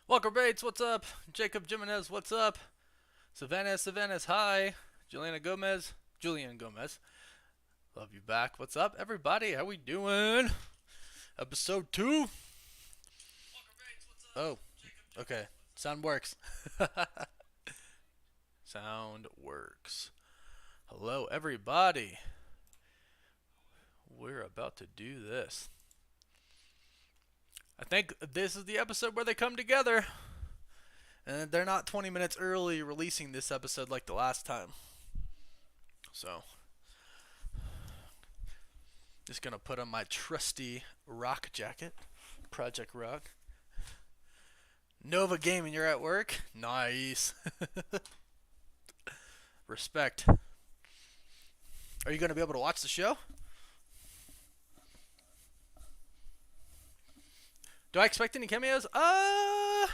Walker Bates, what's up? Jacob Jimenez, what's up? Savannah, hi. Julian Gomez, love you back. What's up, everybody? How we doing? Episode 2? Oh, okay. Sound works. Sound works. Hello, everybody. We're about to do this. I think this is the episode where they come together. And they're not 20 minutes early releasing this episode like the last time. So, just gonna put on my trusty rock jacket. Project Rock. Nova Gaming, you're at work? Nice. Respect. Are you gonna be able to watch the show? Do I expect any cameos? I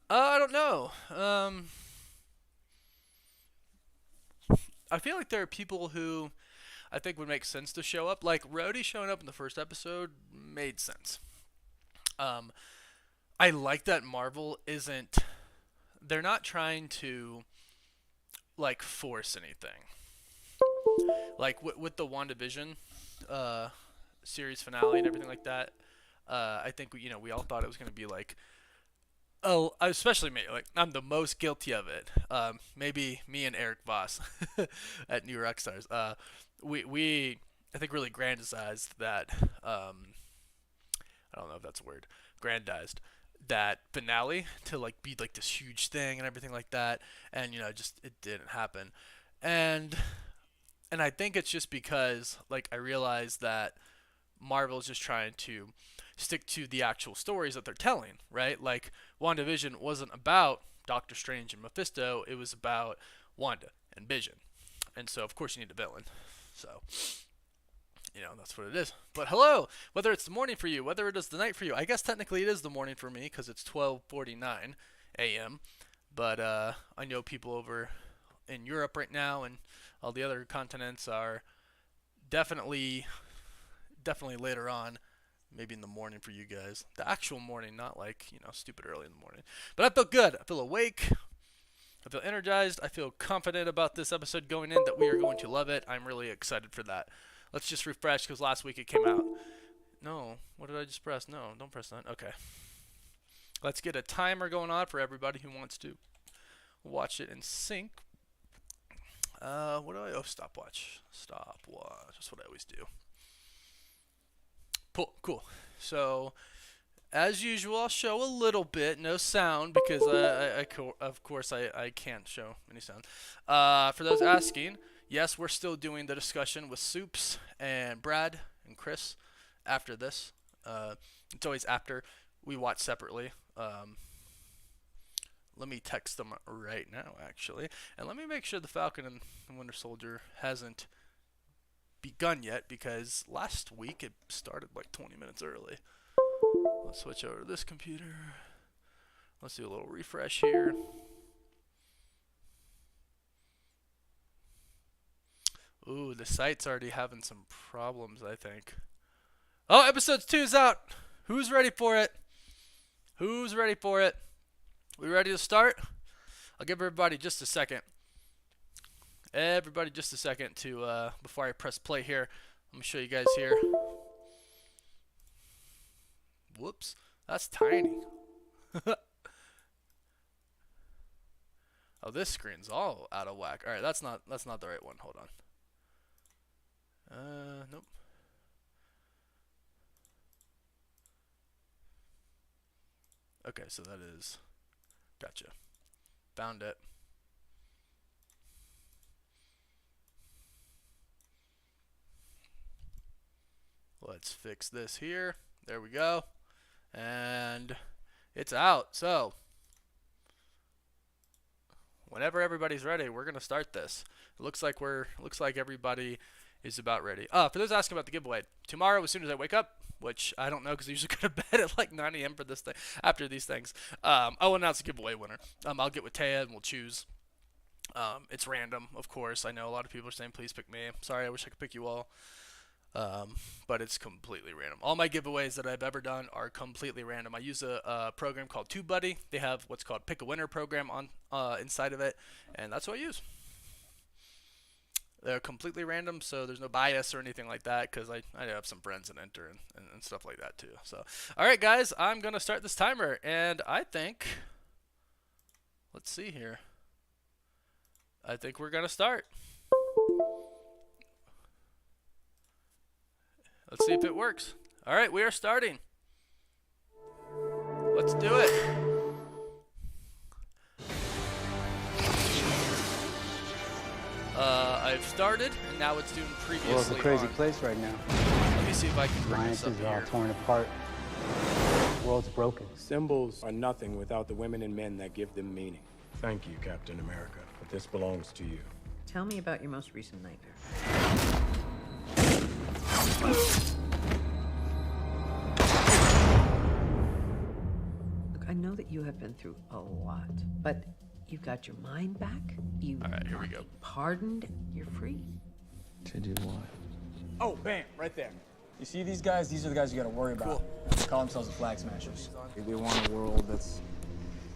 don't know. I feel like there are people who I think would make sense to show up. Like Rhodey showing up in the first episode made sense. Um, I like that Marvel isn't. They're not trying to like force anything. Like with the WandaVision uh, series finale and everything like that. I think we all thought it was gonna be like, oh, especially me. Like I'm the most guilty of it. Maybe me and Eric Voss at New Rockstars. We I think really grandized that. I don't know if that's a word. Grandized that finale to like be like this huge thing and everything like that, and just it didn't happen, and I think it's just because like I realized that Marvel's just trying to stick to the actual stories that they're telling, right? Like WandaVision wasn't about Doctor Strange and Mephisto, it was about Wanda and Vision. And so of course you need a villain. So, that's what it is. But hello, whether it's the morning for you, whether it is the night for you. I guess technically it is the morning for me because it's 12:49 a.m. But I know people over in Europe right now and all the other continents are definitely later on, maybe in the morning for you guys. The actual morning, not like, stupid early in the morning. But I feel good. I feel awake. I feel energized. I feel confident about this episode going in that we are going to love it. I'm really excited for that. Let's just refresh because last week it came out. No, what did I just press? No, don't press that. Okay. Let's get a timer going on for everybody who wants to watch it in sync. What do I? Oh, stopwatch. Stopwatch. That's what I always do. Cool. So, as usual, I'll show a little bit, no sound, because of course, I can't show any sound. For those asking, yes, we're still doing the discussion with Soups and Brad and Chris after this. It's always after we watch separately. Let me text them right now, actually, and let me make sure the Falcon and the Winter Soldier hasn't begun yet because last week it started like 20 minutes early. Let's switch over to this computer. Let's do a little refresh here. Ooh, the site's already having some problems, I think. Oh, episode 2's out. Who's ready for it? Who's ready for it? We ready to start? I'll give everybody just a second. Everybody just a second to before I press play here. Let me show you guys here. Whoops, that's tiny. Oh, this screen's all out of whack. All right, that's not the right one. Hold on. Nope. Okay, so that is gotcha. Found it. Let's fix this here. There we go. And it's out. So, whenever everybody's ready, we're gonna start this. It looks like everybody is about ready. For those asking about the giveaway, tomorrow as soon as I wake up, which I don't know because I usually go to bed at like 9 a.m. for this thing. After these things, I'll announce the giveaway winner. I'll get with Taya and we'll choose. It's random, of course. I know a lot of people are saying please pick me. Sorry, I wish I could pick you all. Um, but it's completely random. All my giveaways that I've ever done are completely random. I use a program called TubeBuddy. They have what's called Pick a Winner program on inside of it, and that's what I use. They're completely random, so there's no bias or anything like that because I have some friends that enter and stuff like that too. So, all right, guys, I'm going to start this timer, and I think, let's see here. I think we're going to start. Let's see if it works. All right, we are starting. Let's do it. I've started, and now it's doing previously. Well, it's a crazy place right now. Let me see if I can bring this up Alliances are all here. torn apart. The world's broken. Symbols are nothing without the women and men that give them meaning. Thank you, Captain America, but this belongs to you. Tell me about your most recent nightmare. Look, I know that you have been through a lot, but you've got your mind back. You All right, here we go. pardoned. You're free. To do what? Oh, bam, right there. You see these guys? These are the guys you gotta worry about. They call themselves the Flag Smashers. They want a world that's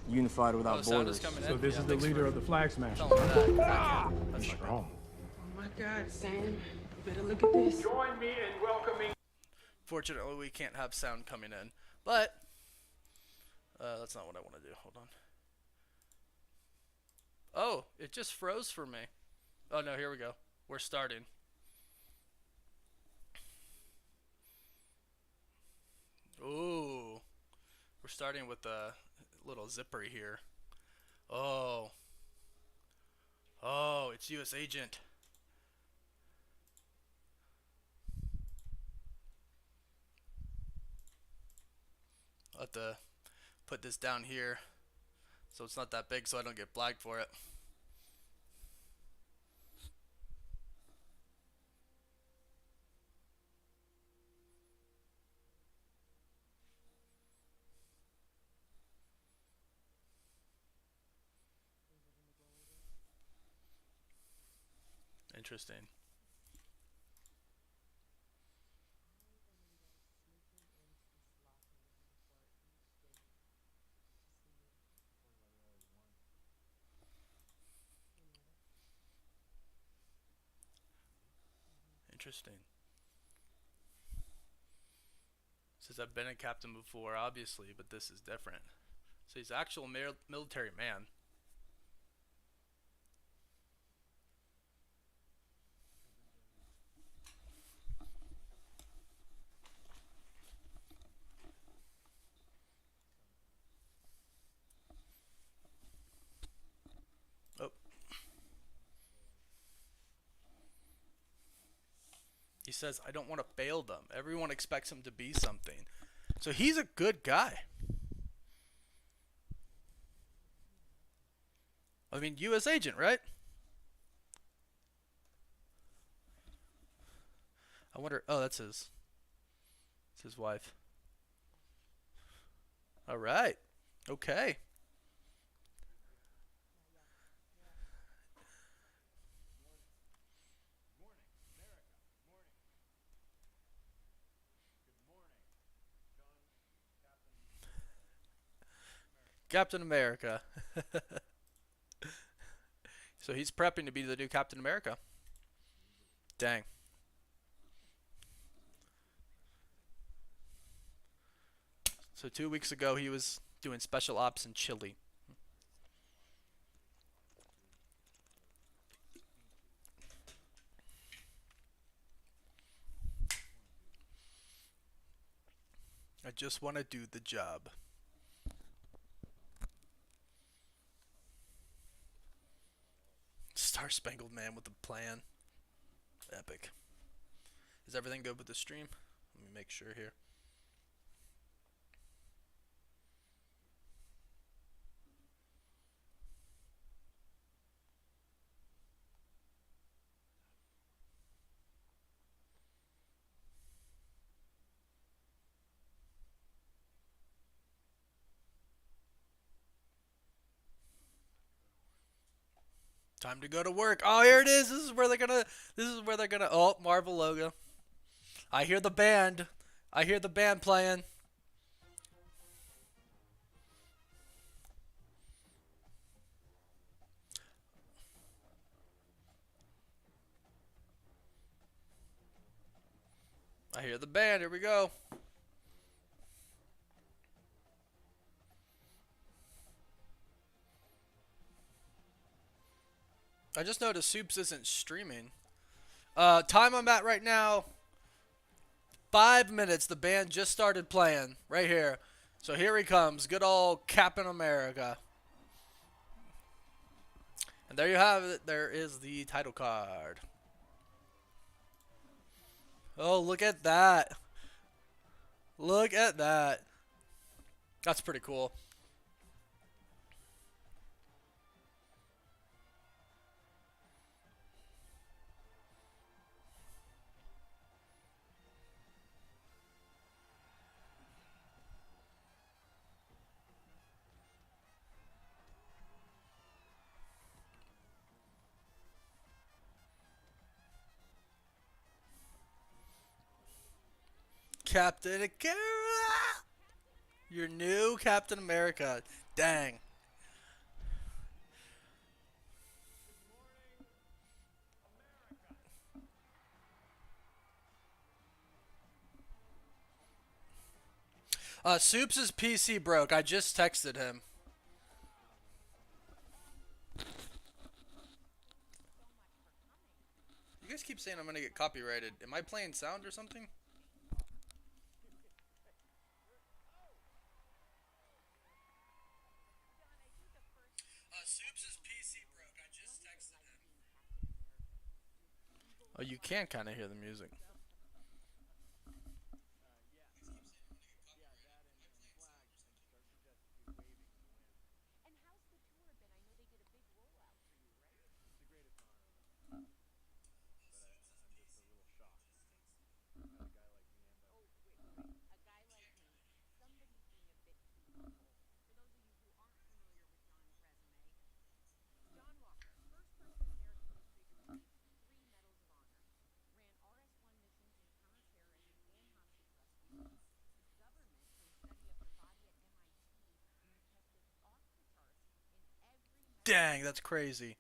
unified without Oh, sound is borders. coming in. So this is the thanks leader for of the Flag Smashers. telling me that, 'cause I can't- that's not good. Strong. Oh my God, Sam. You better look at this. Join me in welcoming. Fortunately, we can't have sound coming in, but that's not what I want to do. Hold on. Oh, it just froze for me. Oh no, here we go. We're starting. Ooh, we're starting with a little zippery here. Oh, oh, it's U.S. Agent. I'll have to put this down here so it's not that big so I don't get flagged for it. Interesting. Interesting. Says I've been a captain before, obviously, but this is different. So he's actual military man. Oh. He says, I don't want to fail them. Everyone expects him to be something. So he's a good guy. I mean, U.S. agent, right? I wonder. Oh, that's his. It's his wife. All right. Okay. Captain America. So he's prepping to be the new Captain America. Dang. So 2 weeks ago he was doing special ops in Chile. I just want to do the job. Star Spangled Man with a plan. Epic. Is everything good with the stream? Let me make sure here. Time to go to work. Oh, here it is. This is where they're gonna. Oh, Marvel logo. I hear the band. I hear the band playing. I hear the band. Here we go. I just noticed Soups isn't streaming. Time I'm at right now, 5 minutes. The band just started playing right here. So here he comes. Good old Captain America. And there you have it. There is the title card. Oh, look at that. Look at that. That's pretty cool. Captain America. Your new Captain America. Dang. Soups' PC broke. I just texted him. You guys keep saying I'm gonna get copyrighted. Am I playing sound or something? Soups' PC broke. I just texted him. Oh, you can kind of hear the music. Dang, that's crazy.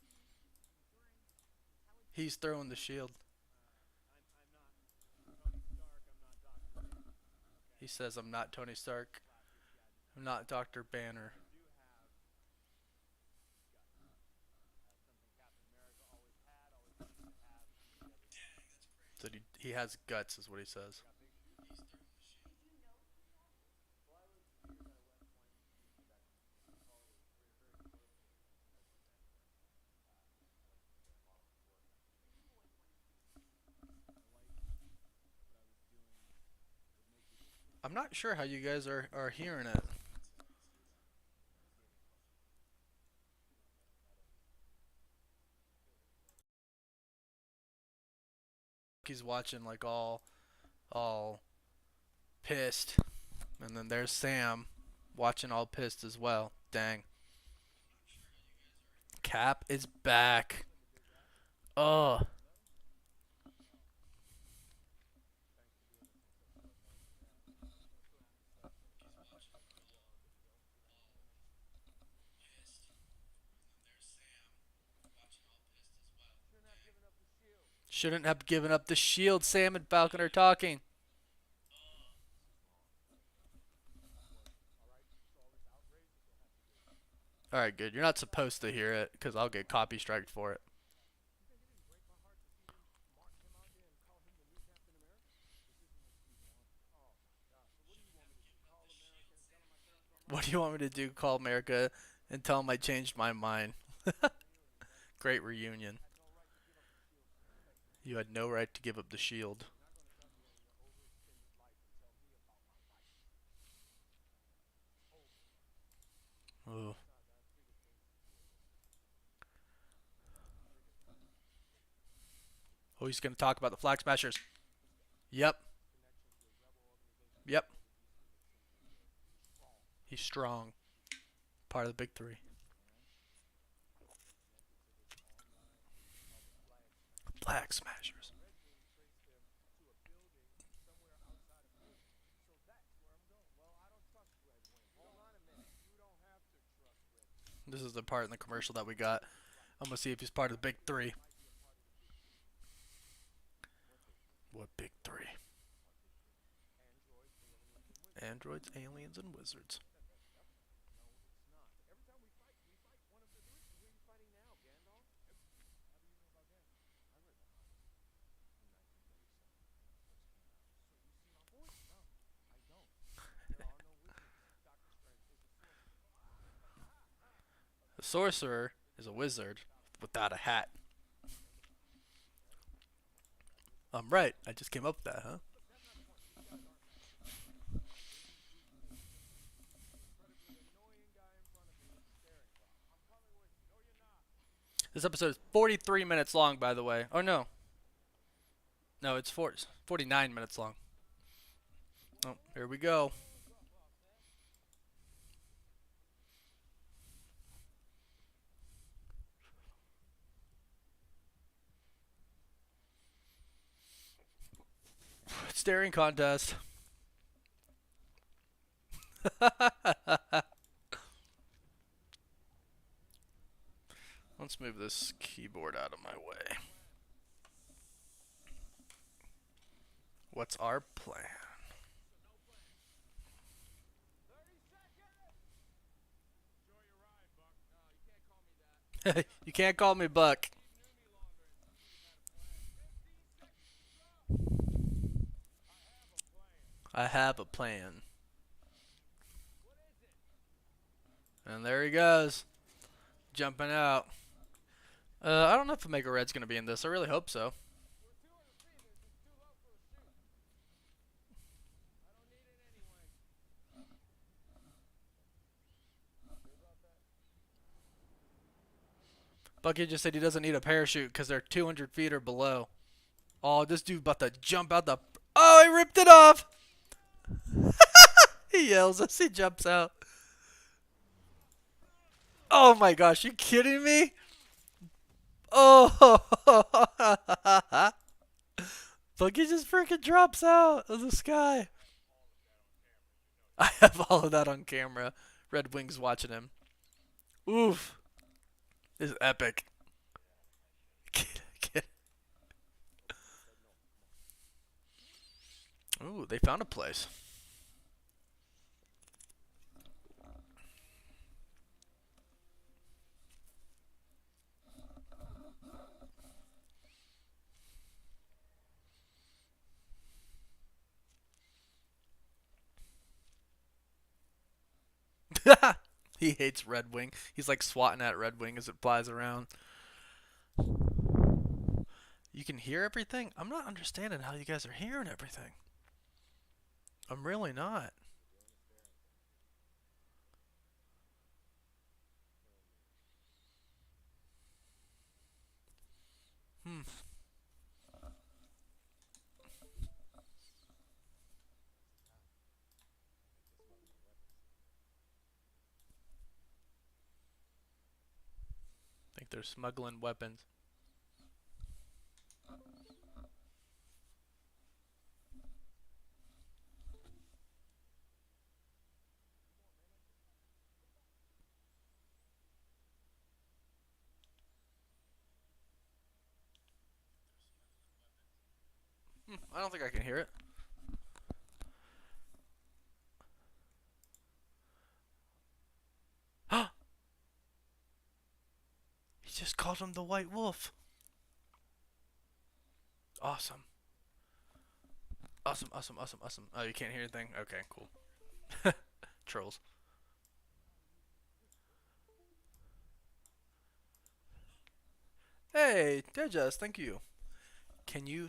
He's throwing the shield. He says, I'm not Tony Stark. I'm not Dr. Banner. That he has guts, is what he says. I'm not sure how you guys are hearing it. He's watching like all pissed. And then there's Sam watching all pissed as well. Dang. Cap is back. Oh. Shouldn't have given up the shield. Sam and Falcon are talking. Alright, good. You're not supposed to hear it, because I'll get copy striked for it. What do you want me to do? Call America and tell him I changed my mind. Great reunion. You had no right to give up the shield. Ooh. Oh, he's going to talk about the Flag Smashers. Yep. Yep. He's strong. Part of the big three. Flag Smashers. This is the part in the commercial that we got. I'm gonna see if he's part of the big three. What big three? Androids, aliens, and wizards. The sorcerer is a wizard without a hat. I'm right. I just came up with that, huh? This episode is 43 minutes long, by the way. Oh, no. No, it's 49 minutes long. Oh, here we go. Staring contest. Let's move this keyboard out of my way. What's our plan? You can't call me Buck. I have a plan. And there he goes. Jumping out. I don't know if Omega Red's going to be in this. I really hope so. Bucky just said he doesn't need a parachute because they're 200 feet or below. Oh, this dude about to jump out the... Oh, he ripped it off! He yells as he jumps out. Oh my gosh, you kidding me? Oh! Bucky just freaking drops out of the sky. I have all of that on camera. Red Wing's watching him. Oof. This is epic. Ooh, they found a place. He hates Red Wing. He's like swatting at Red Wing as it flies around. You can hear everything? I'm not understanding how you guys are hearing everything. I'm really not. Hmm. I think they're smuggling weapons. I don't think I can hear it. He just called him the White Wolf. Awesome. Awesome, awesome, awesome, awesome. Oh, you can't hear anything? Okay, cool. Trolls. Hey, Tejas, thank you. Can you...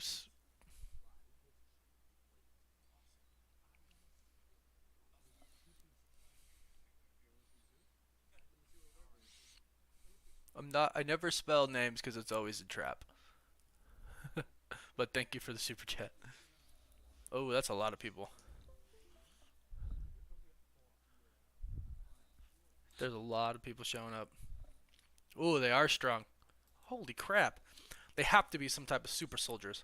I never spell names because it's always a trap. But thank you for the super chat. Oh, that's a lot of people. There's a lot of people showing up. Oh, they are strong. Holy crap. They have to be some type of super soldiers.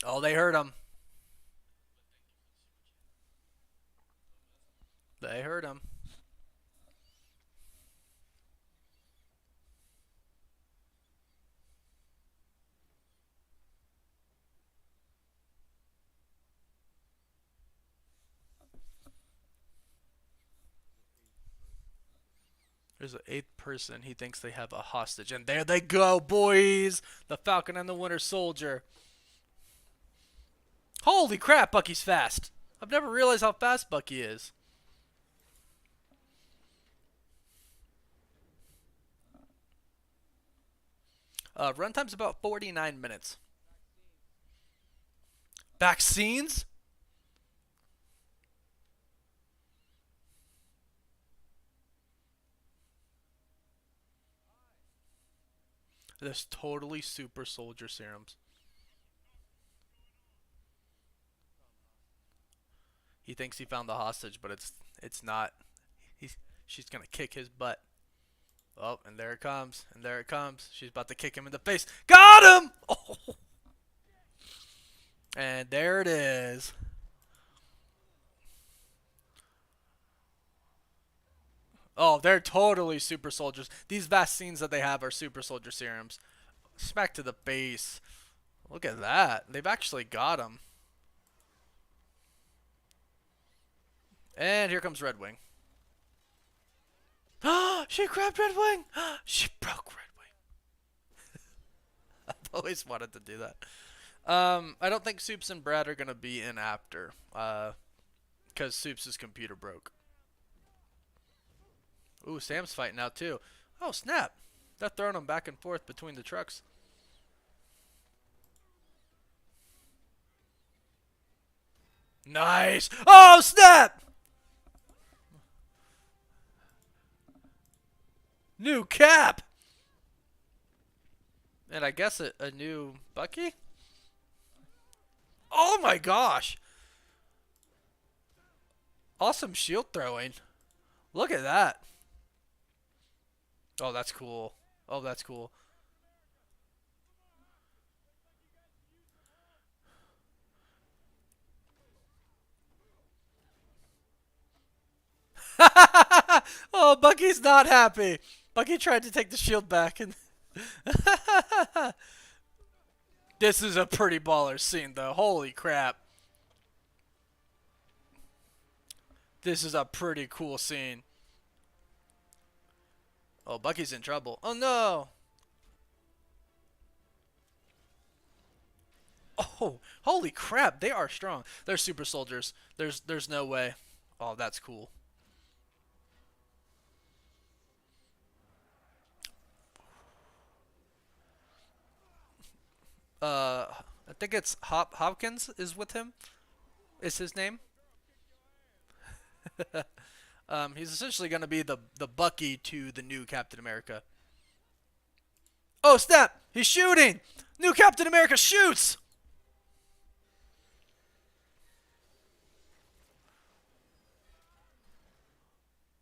Oh, they heard him. They heard him. There's an eighth person. He thinks they have a hostage. And there they go, boys! The Falcon and the Winter Soldier. Holy crap, Bucky's fast. I've never realized how fast Bucky is. Runtime's about 49 minutes. Vaccines? There's totally super soldier serums. He thinks he found the hostage, but it's not. She's gonna kick his butt. Oh, and there it comes, and there it comes. She's about to kick him in the face. Got him! Oh. And there it is. Oh, they're totally super soldiers. These vaccines that they have are super soldier serums. Smack to the face. Look at that. They've actually got him. And here comes Red Wing. She grabbed Red Wing. She broke Red Wing. I've always wanted to do that. I don't think Soups and Brad are gonna be in after, because Soups' computer broke. Ooh, Sam's fighting out too. Oh snap! They're throwing them back and forth between the trucks. Nice! Oh snap! New Cap! And I guess a new Bucky? Oh my gosh! Awesome shield throwing. Look at that. Oh, that's cool. Oh, that's cool. Oh, Bucky's not happy. Bucky tried to take the shield back and this is a pretty baller scene though. Holy crap. This is a pretty cool scene. Oh, Bucky's in trouble. Oh no. Oh, holy crap. They are strong. They're super soldiers. There's no way. Oh, that's cool. I think it's Hopkins is with him. Is his name? He's essentially gonna be the Bucky to the new Captain America. Oh snap! He's shooting! New Captain America shoots!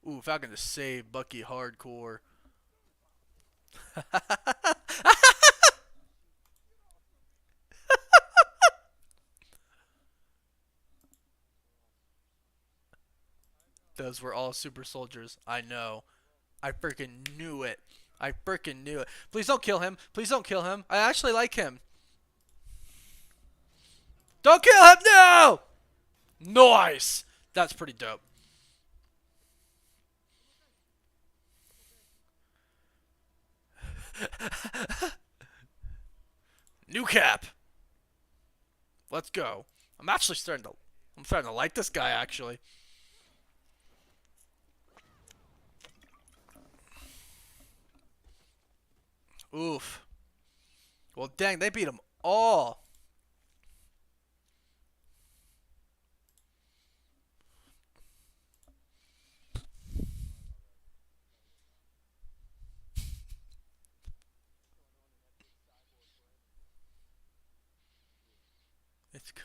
Ooh, Falcon just saved Bucky hardcore. Those were all super soldiers. I know. I freaking knew it. I freaking knew it. Please don't kill him. Please don't kill him. I actually like him. Don't kill him! No! Nice! That's pretty dope. New Cap. Let's go. I'm starting to like this guy actually. Oof. Well, dang, they beat them all. It's good.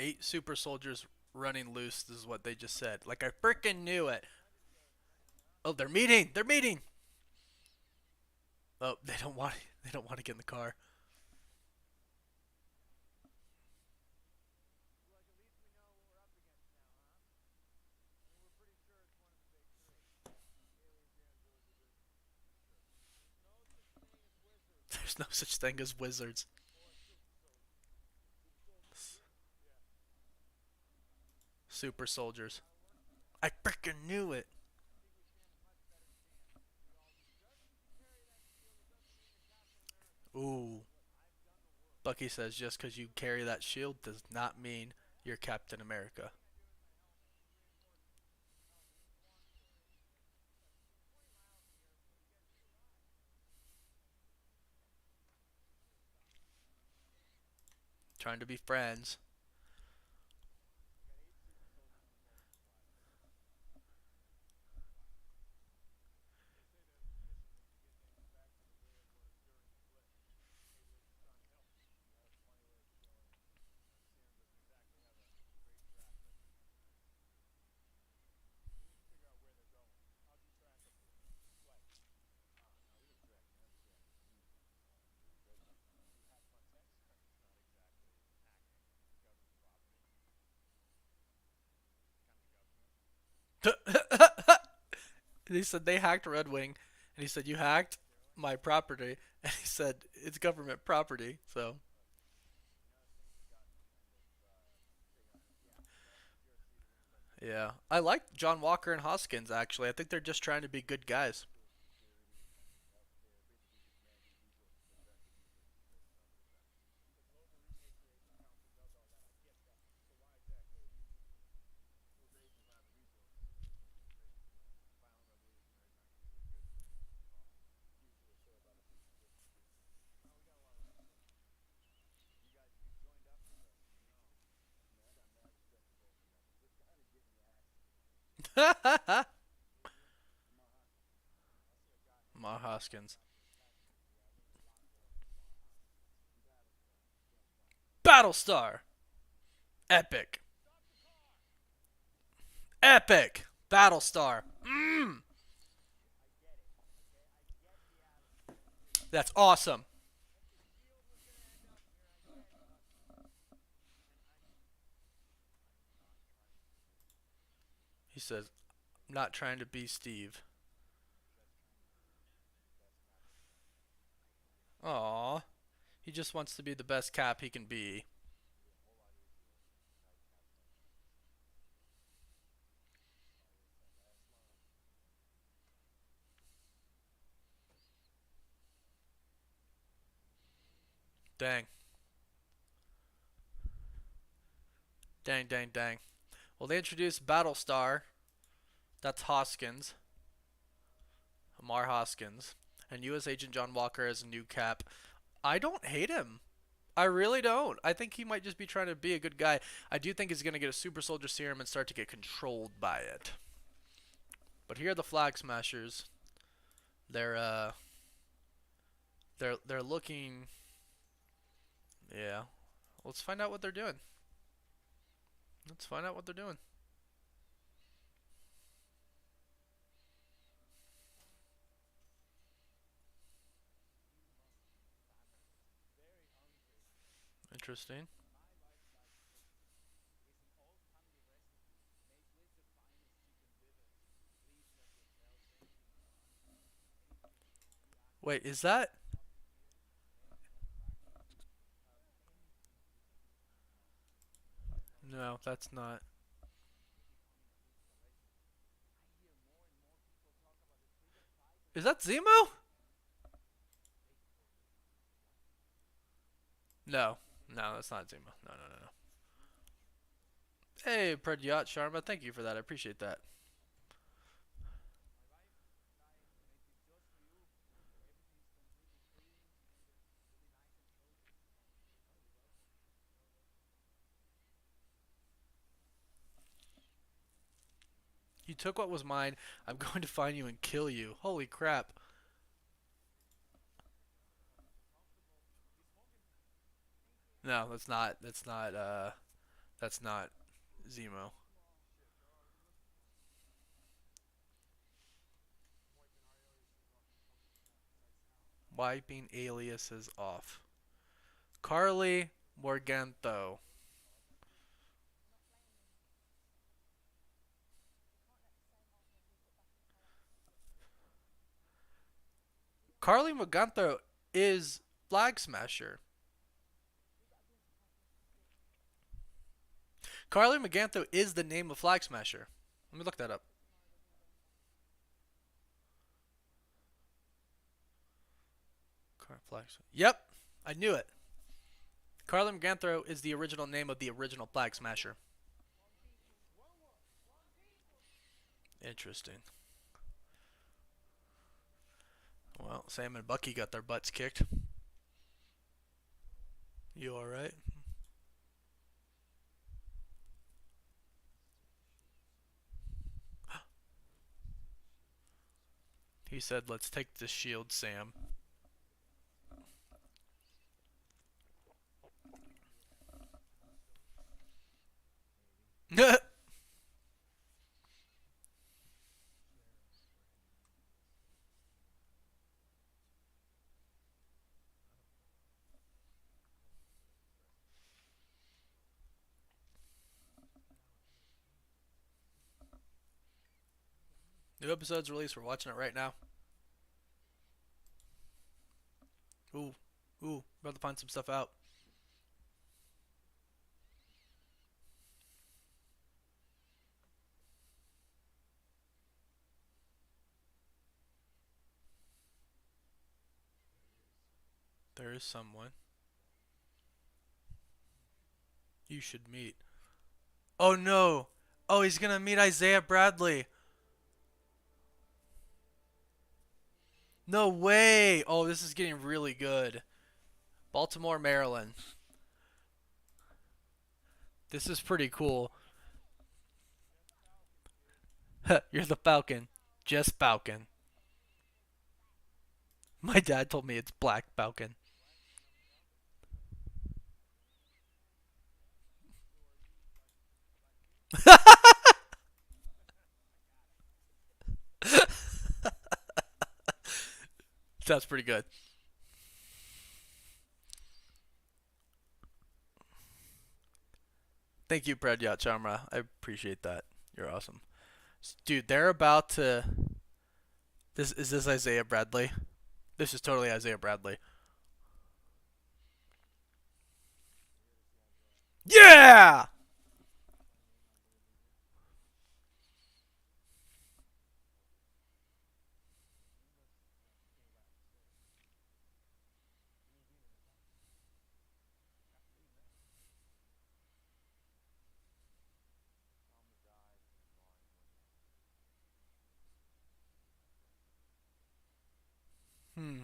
Eight super soldiers running loose is what they just said. Like I freaking knew it. Oh, they're meeting. They're meeting. Oh, they don't want to get in the car. There's no such thing as wizards. Super soldiers. I freaking knew it. Ooh. Bucky says just because you carry that shield does not mean you're Captain America. Trying to be friends. He said they hacked Red Wing, and he said you hacked my property, and he said it's government property. So yeah, I like John Walker and Hoskins actually. I think they're just trying to be good guys. Ma Hoskins, Battlestar, epic, epic, Battlestar. That's awesome. He says, I'm not trying to be Steve. Aw. He just wants to be the best Cap he can be. Dang. Dang, dang, dang. Well, they introduced Battlestar. That's Hoskins. Amar Hoskins. And U.S. Agent John Walker as a new Cap. I don't hate him. I really don't. I think he might just be trying to be a good guy. I do think he's going to get a super soldier serum and start to get controlled by it. But here are the Flag Smashers. They're they're looking. Yeah. Let's find out what they're doing. Let's find out what they're doing. Interesting. Wait, is that? No, that's not. Is that Zemo? No. No, that's not Zemo. No, no, no, no. Hey, Pradyat Sharma, thank you for that. I appreciate that. You took what was mine. I'm going to find you and kill you. Holy crap. No, that's not. That's not. That's not Zemo. Wiping aliases off. Carly Morganto. Carly Morganto is Flag Smasher. Carly Megantho is the name of Flag Smasher. Let me look that up. Yep, I knew it. Carly Megantho is the original name of the original Flag Smasher. Interesting. Well, Sam and Bucky got their butts kicked. You alright? He said, let's take the shield, Sam. New episode's released. We're watching it right now. Ooh. Ooh. About to find some stuff out. There is someone you should meet. Oh no! Oh, he's gonna meet Isaiah Bradley. No way! Oh, this is getting really good. Baltimore, Maryland. This is pretty cool. You're the Falcon. Just Falcon. My dad told me it's Black Falcon. That's pretty good. Thank you, Pradyat Chamra. I appreciate that. You're awesome. Dude, they're about to... Is this Isaiah Bradley? This is totally Isaiah Bradley. Yeah! Hmm.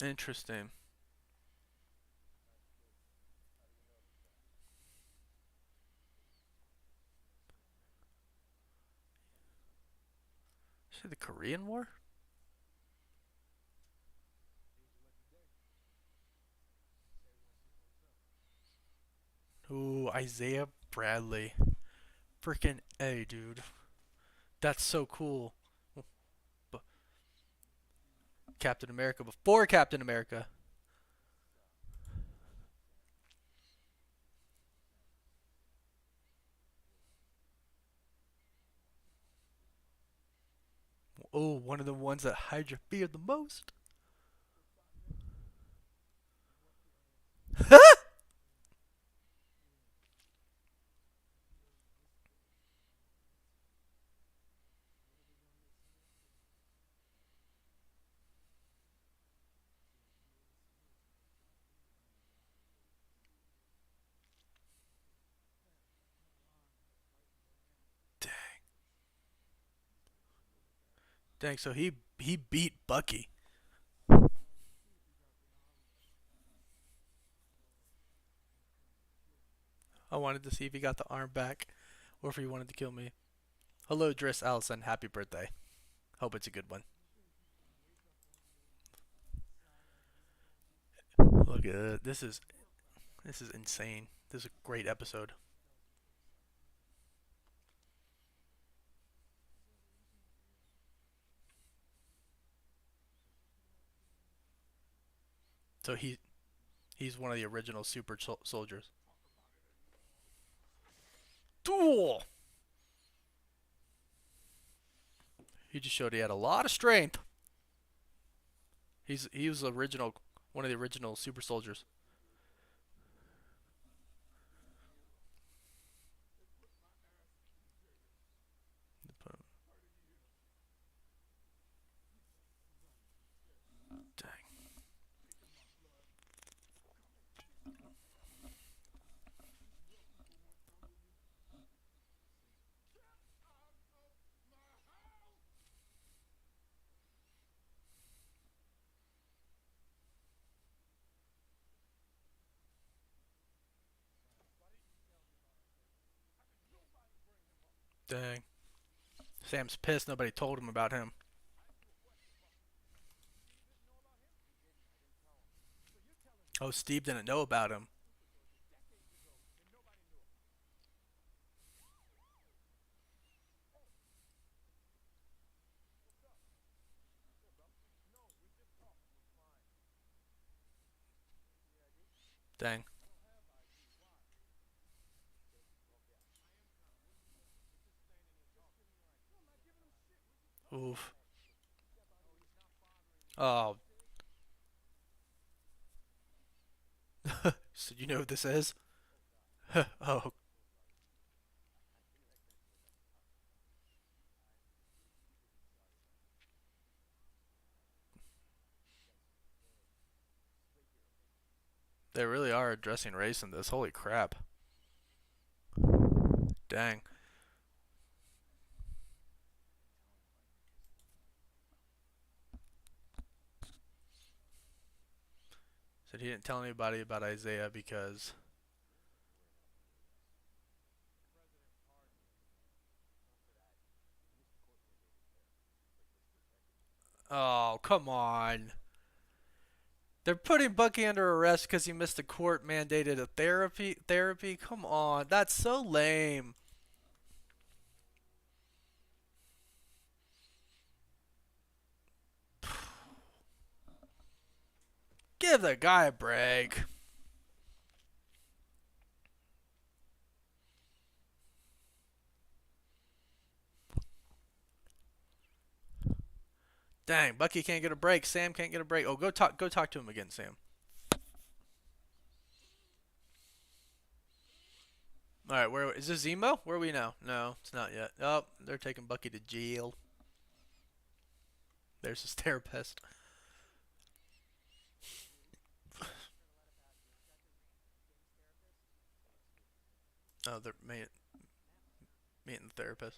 Interesting. Is it the Korean War? Ooh, Isaiah Bradley. Freaking A, dude. That's so cool. Captain America before Captain America. Oh, one of the ones that Hydra feared the most. Dang, so he beat Bucky. I wanted to see if he got the arm back or if he wanted to kill me. Hello, Driss Allison. Happy birthday. Hope it's a good one. Look at it. This is insane. This is a great episode. So he's one of the original super soldiers. Duel. He just showed he had a lot of strength. He was original, one of the original super soldiers. Dang. Dang. Sam's pissed nobody told him about him. Oh, Steve didn't know about him. Dang. Oof. Oh. So you know who this is? Oh. They really are addressing race in this. Holy crap. Dang. Said he didn't tell anybody about Isaiah because... Oh, come on. They're putting Bucky under arrest because he missed a court mandated a therapy. Come on, that's so lame. Give the guy a break. Dang, Bucky can't get a break. Sam can't get a break. Oh, go talk to him again, Sam. All right, where is this Zemo? Where are we now? No, it's not yet. Oh, they're taking Bucky to jail. There's his therapist. Oh, they're meeting the therapist.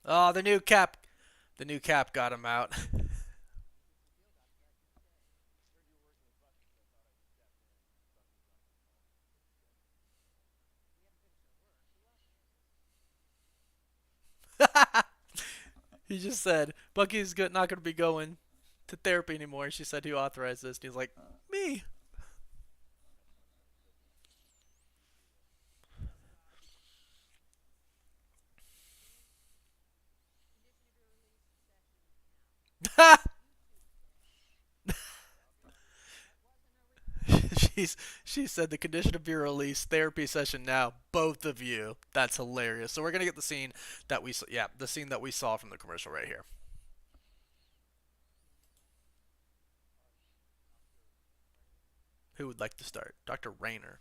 Oh, the new Cap got him out. He just said Bucky's not going to be going to therapy anymore. She said, "Who authorized this?" And he's like, "Me." She said the condition of your release, therapy session now, both of you. That's hilarious. So we're gonna get the scene that the scene that we saw from the commercial right here. Who would like to start? Dr. Rayner.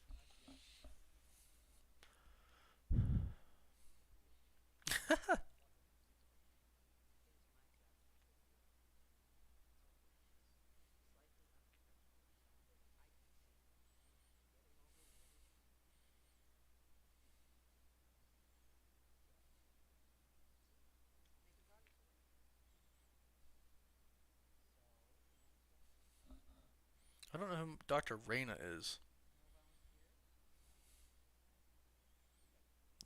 I don't know who Dr. Rayner is.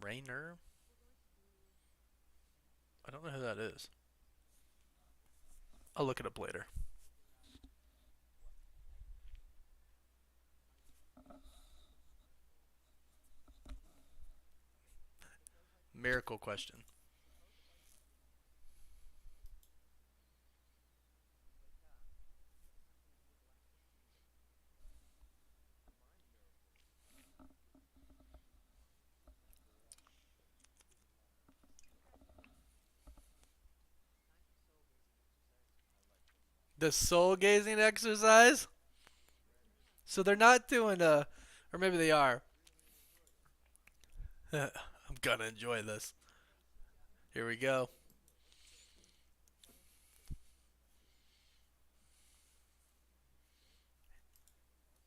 Rayner? I don't know who that is. I'll look it up later. Miracle question. The soul gazing exercise. So they're not doing or maybe they are. I'm gonna enjoy this. Here we go.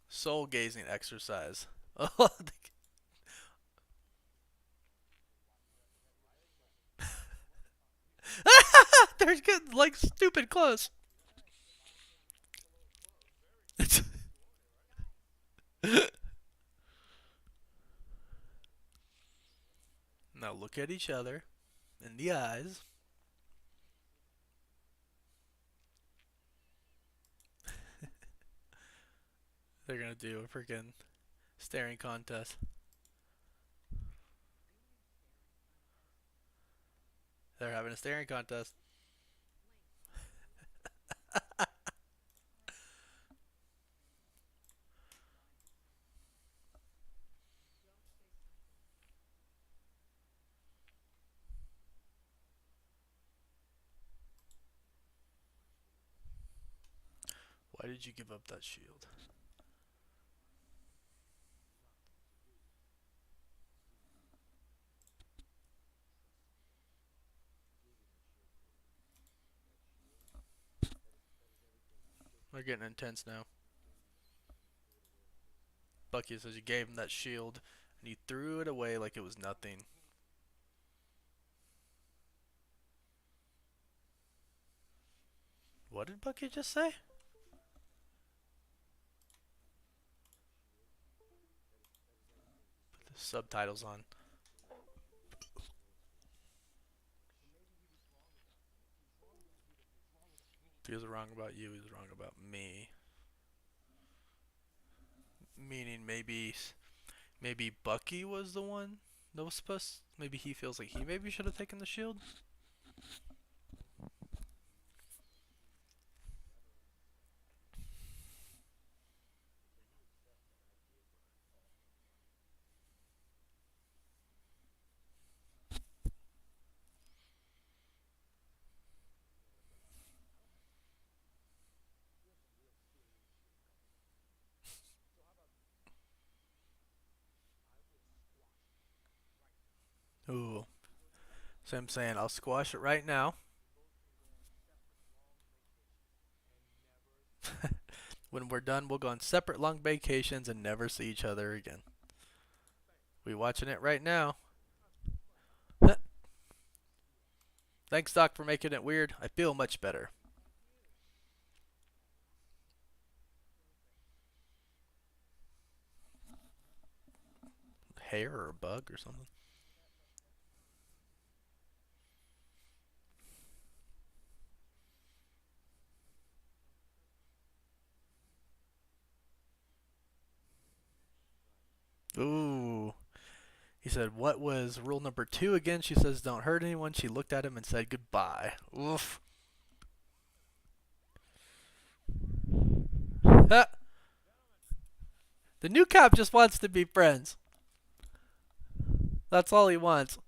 Soul gazing exercise. Oh, they're getting like stupid close. Now look at each other in the eyes. They're gonna do a freaking staring contest. They're having a staring contest. Why did you give up that shield? They're getting intense now. Bucky says you gave him that shield and he threw it away like it was nothing. What did Bucky just say? Put the subtitles on. If he was wrong about you, he was wrong about me. Meaning maybe Bucky was the one that was supposed. Maybe he feels like he maybe should have taken the shield. Ooh. So I'm saying I'll squash it right now. When we're done, we'll go on separate long vacations and never see each other again. We watching it right now. Thanks, Doc, for making it weird. I feel much better. Hair or a bug or something. Ooh. He said, what was rule number 2 again? She says, don't hurt anyone. She looked at him and said goodbye. Oof. The new cop just wants to be friends. That's all he wants.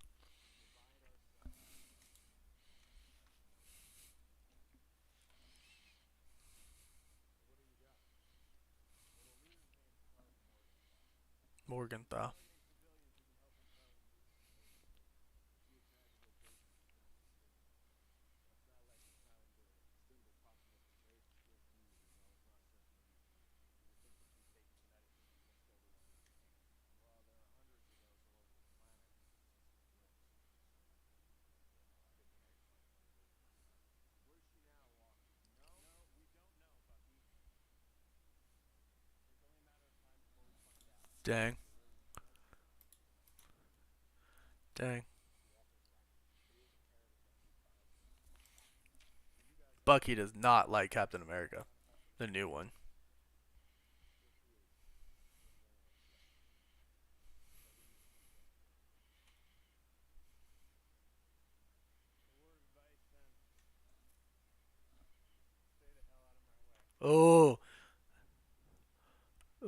Morgenthau. Dang. Dang. Bucky does not like Captain America. The new one. Oh.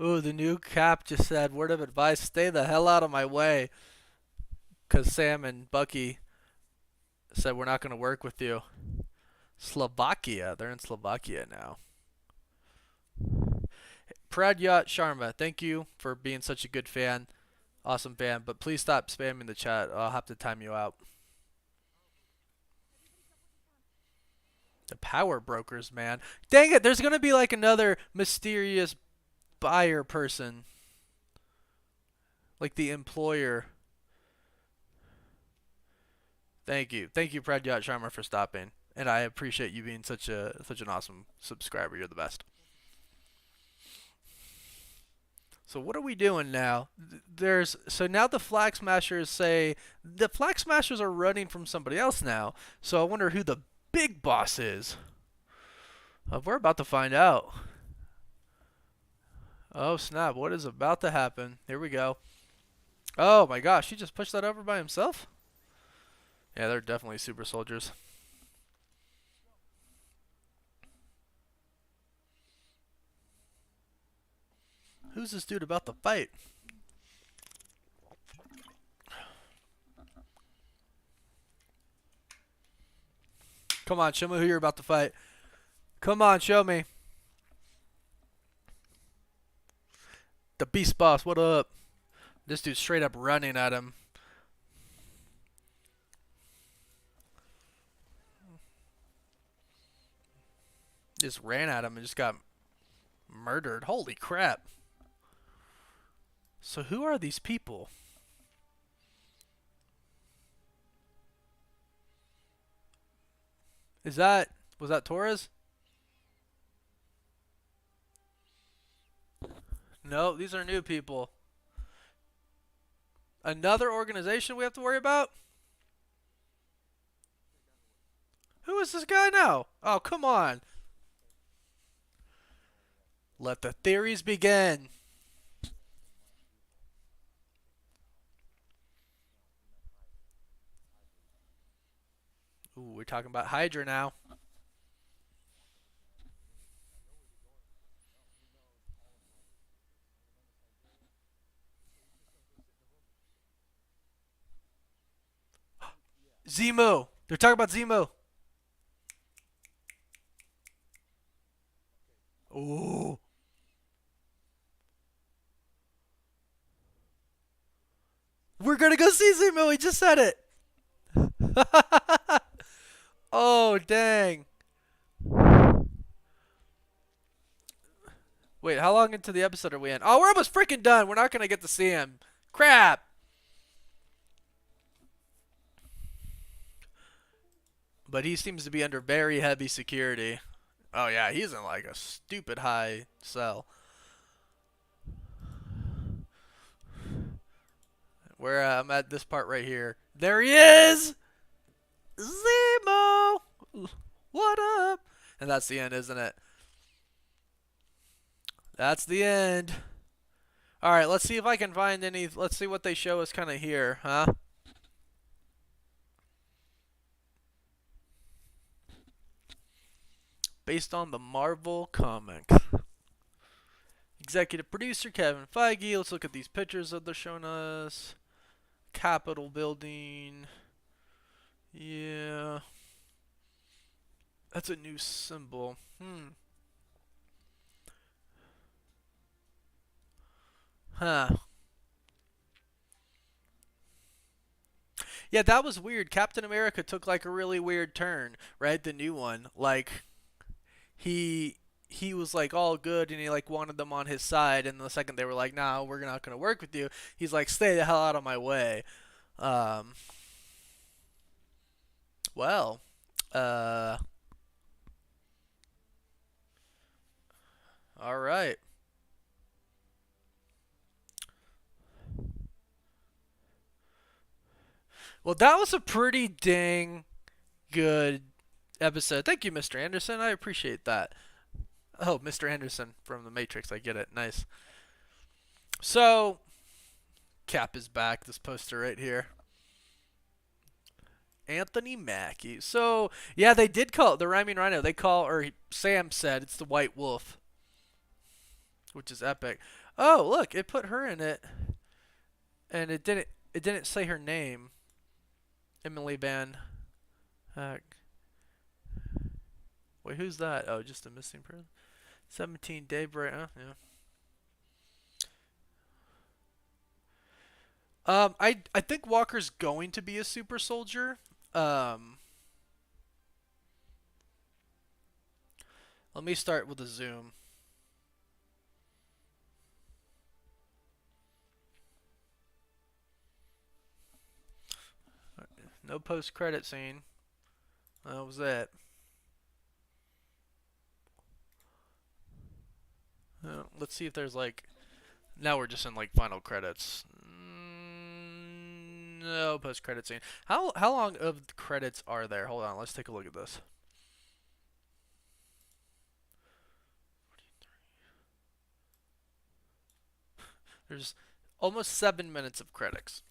Oh, the new cap just said, word of advice, stay the hell out of my way. Because Sam and Bucky said, we're not going to work with you. Slovakia. They're in Slovakia now. Pradyat Sharma, thank you for being such a good fan. Awesome fan. But please stop spamming the chat. I'll have to time you out. The power brokers, man. Dang it, there's going to be like another mysterious buyer person. Like the employer. Thank you. Thank you, Pradyat Sharma, for stopping. And I appreciate you being such an awesome subscriber. You're the best. So what are we doing now? So now the Flag Smashers say the Flag Smashers are running from somebody else now. So I wonder who the big boss is. We're about to find out. Oh snap, what is about to happen? Here we go. Oh my gosh, he just pushed that over by himself? Yeah, they're definitely super soldiers. Who's this dude about to fight? Come on, show me who you're about to fight. Come on, show me. The Beast Boss, what up? This dude's straight up running at him. Just ran at him and just got murdered. Holy crap. So who are these people? Was that Torres? No, these are new people. Another organization we have to worry about? Who is this guy now? Oh, come on. Let the theories begin. Ooh, we're talking about Hydra now. Zemo. They're talking about Zemo. Ooh. We're gonna go see Zemo. He just said it. Oh, dang. Wait, how long into the episode are we in? Oh, we're almost freaking done. We're not gonna get to see him. Crap. But he seems to be under very heavy security. Oh yeah, he's in like a stupid high cell. Where I'm at this part right here. There he is! Zemo! What up? And that's the end, isn't it? That's the end. Alright, let's see if I can find any. Let's see what they show us kind of here, huh? Based on the Marvel comics. Executive producer Kevin Feige. Let's look at these pictures that they're showing us. Capitol building. Yeah. That's a new symbol. Huh. Yeah, that was weird. Captain America took like a really weird turn, right? The new one. Like he was like all good and he like wanted them on his side, and the second they were like, "Nah, we're not going to work with you." He's like, "Stay the hell out of my way." Well, all right. Well, that was a pretty dang good episode. Thank you, Mr. Anderson. I appreciate that. Oh, Mr. Anderson from The Matrix. I get it. Nice. So, Cap is back. This poster right here. Anthony Mackie. So, yeah, they did call it the Rhyming Rhino. Sam said it's the White Wolf, which is epic. Oh, look, it put her in it, and it didn't say her name. Emily Van. Wait, who's that? Oh, just a missing person. 17 Daybreak. Yeah. I think Walker's going to be a super soldier. Let me start with a zoom. No post-credit scene. That was it. Let's see if there's like. Now we're just in like final credits. No post-credit scene. How long of the credits are there? Hold on, let's take a look at this. There's almost 7 minutes of credits.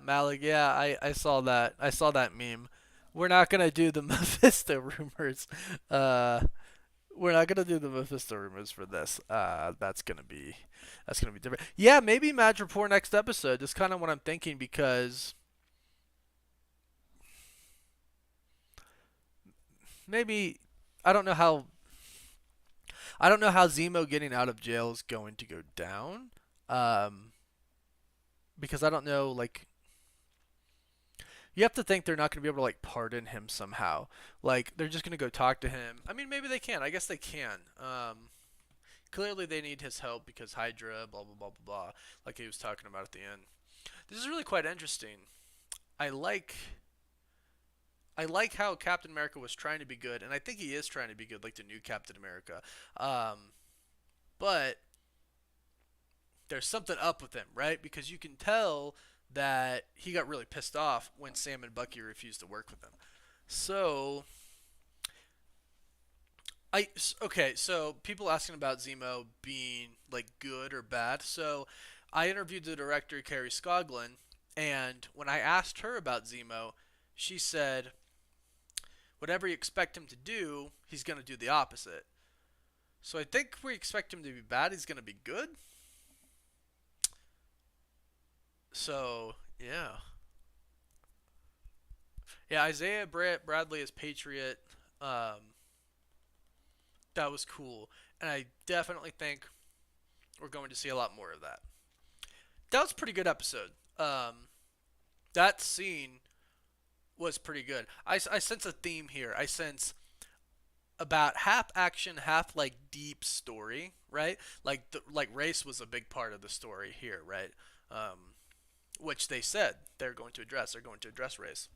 Malik, yeah, I saw that. I saw that meme. We're not gonna do the Mephisto rumors. We're not gonna do the Mephisto rumors for this. That's gonna be different. Yeah, maybe Madge Report next episode. That's kind of what I'm thinking because maybe I don't know how Zemo getting out of jail is going to go down. Because I don't know, like, you have to think they're not going to be able to like pardon him somehow. Like they're just going to go talk to him. I mean, maybe they can. I guess they can. Clearly they need his help because Hydra, blah blah blah blah blah, like he was talking about at the end. This is really quite interesting. I like how Captain America was trying to be good, and I think he is trying to be good, like the new Captain America. But there's something up with him, right? Because you can tell that he got really pissed off when Sam and Bucky refused to work with him. So, so people asking about Zemo being like good or bad. So, I interviewed the director Carrie Scoglin, and when I asked her about Zemo, she said, "Whatever you expect him to do, he's gonna do the opposite." So I think if we expect him to be bad, he's gonna be good. So, yeah. Yeah, Isaiah Bradley as Patriot, that was cool. And I definitely think we're going to see a lot more of that. That was a pretty good episode. That scene was pretty good. I sense a theme here. I sense about half action, half like deep story, right? Like race was a big part of the story here, right? Which they said they're going to address. They're going to address race.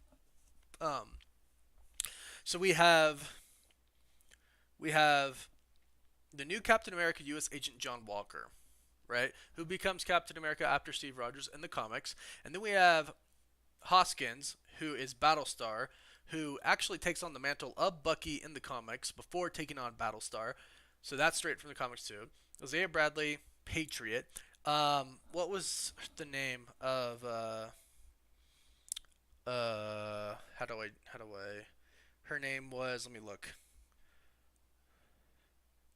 So we have the new Captain America U.S. Agent John Walker, right? Who becomes Captain America after Steve Rogers in the comics. And then we have Hoskins, who is Battlestar, who actually takes on the mantle of Bucky in the comics before taking on Battlestar. So that's straight from the comics too. Isaiah Bradley, Patriot. What was the name of how do I her name was, let me look.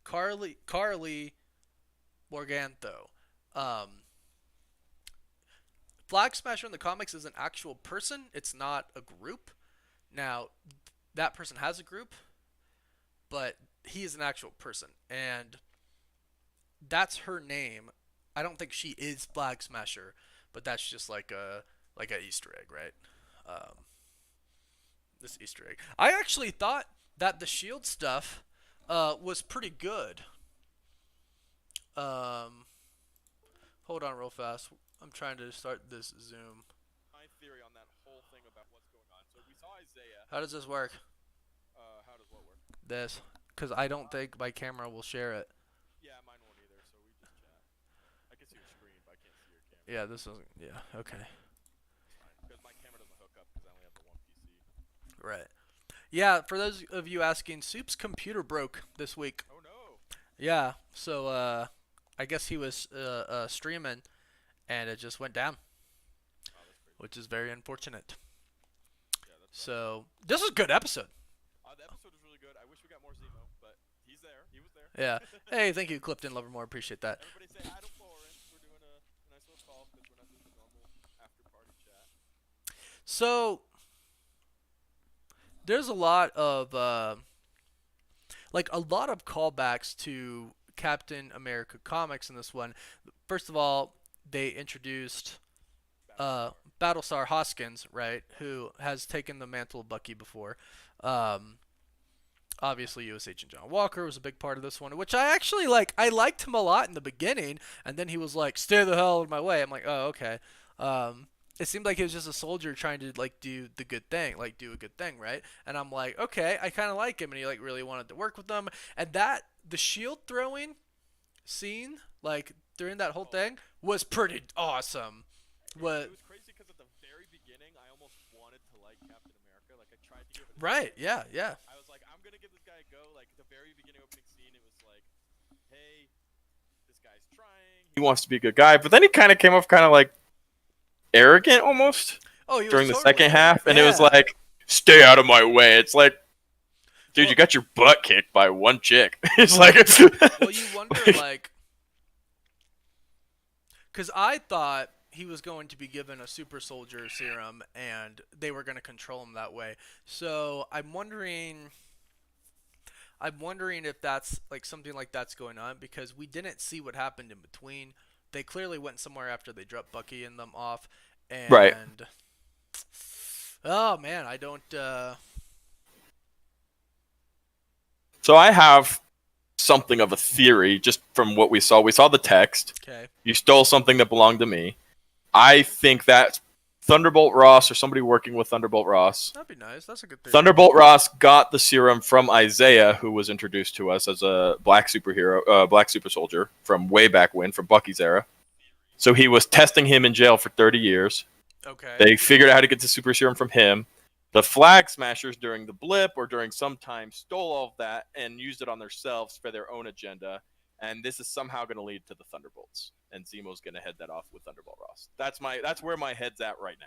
Carly Morgantho. Flag Smasher in the comics is an actual person. It's not a group. Now, that person has a group, but he is an actual person, and that's her name. I don't think she is Flag Smasher, but that's just like a Easter egg, right? This Easter egg. I actually thought that the Shield stuff was pretty good. Hold on real fast. I'm trying to start this Zoom. My theory on that whole thing about what's going on. So we saw Isaiah. How does this work? How does what work? This, because I don't think my camera will share it. Yeah, mine won't either. So we just chat. I can see your screen, but I can't see your camera. Yeah, this isn't. Yeah, okay. Because my camera doesn't hook up because I only have the one PC. Right. Yeah, for those of you asking, Soup's computer broke this week. Oh no. Yeah, so I guess he was streaming, and it just went down, which is very unfortunate. Yeah, that's So this was a good episode. the episode was really good. I wish we got more Zemo, but he's there. He was there. Yeah. Hey, thank you, Clifton Livermore. Appreciate that. Everybody say hi to Florin. We're doing a nice little call because we're not doing the normal after party chat. So there's a lot of like a lot of callbacks to Captain America comics in this one. First of all, they introduced Battlestar Hoskins, right, who has taken the mantle of Bucky before. Um, Obviously, U.S. Agent John Walker was a big part of this one, which I actually like. I liked him a lot in the beginning, and then he was like, "Stay the hell out of my way." I'm like, "Oh, okay." It seemed like he was just a soldier trying to like do the good thing, like do a good thing, right? And I'm like, okay, I kind of like him, and he like really wanted to work with them, and that the shield throwing scene, like during that whole thing, was pretty awesome. What? It was crazy because at the very beginning, I almost wanted to like Captain America. Like I tried to give it. Right? Yeah, yeah. I was like, I'm gonna give this guy a go. Like the very beginning opening scene, it was like, hey, this guy's trying. He wants to be a good guy, but then he kind of came off kind of like arrogant almost Oh, he was during the totally second there. half, and it was Yeah. like, stay out of my way. It's like, dude, Well- you got your butt kicked by one chick. It's like, Well, you wonder, like, because I thought he was going to be given a super soldier serum and they were going to control him that way. So I'm wondering if that's like something like that's going on because we didn't see what happened in between. They clearly went somewhere after they dropped Bucky and them off, and Right. oh man, I don't. so I have something of a theory just from what we saw. We saw the text. Okay. You stole something that belonged to me. I think that Thunderbolt Ross or somebody working with Thunderbolt Ross. That'd be nice. That's a good theory. Thunderbolt Ross got the serum from Isaiah, who was introduced to us as a black superhero, black super soldier from way back when, from Bucky's era. So he was testing him in jail for 30 years. Okay. They figured out how to get the super serum from him. The Flag Smashers during the blip or during some time stole all of that and used it on themselves for their own agenda. And this is somehow going to lead to the Thunderbolts. And Zemo's going to head that off with Thunderbolt Ross. That's where my head's at right now.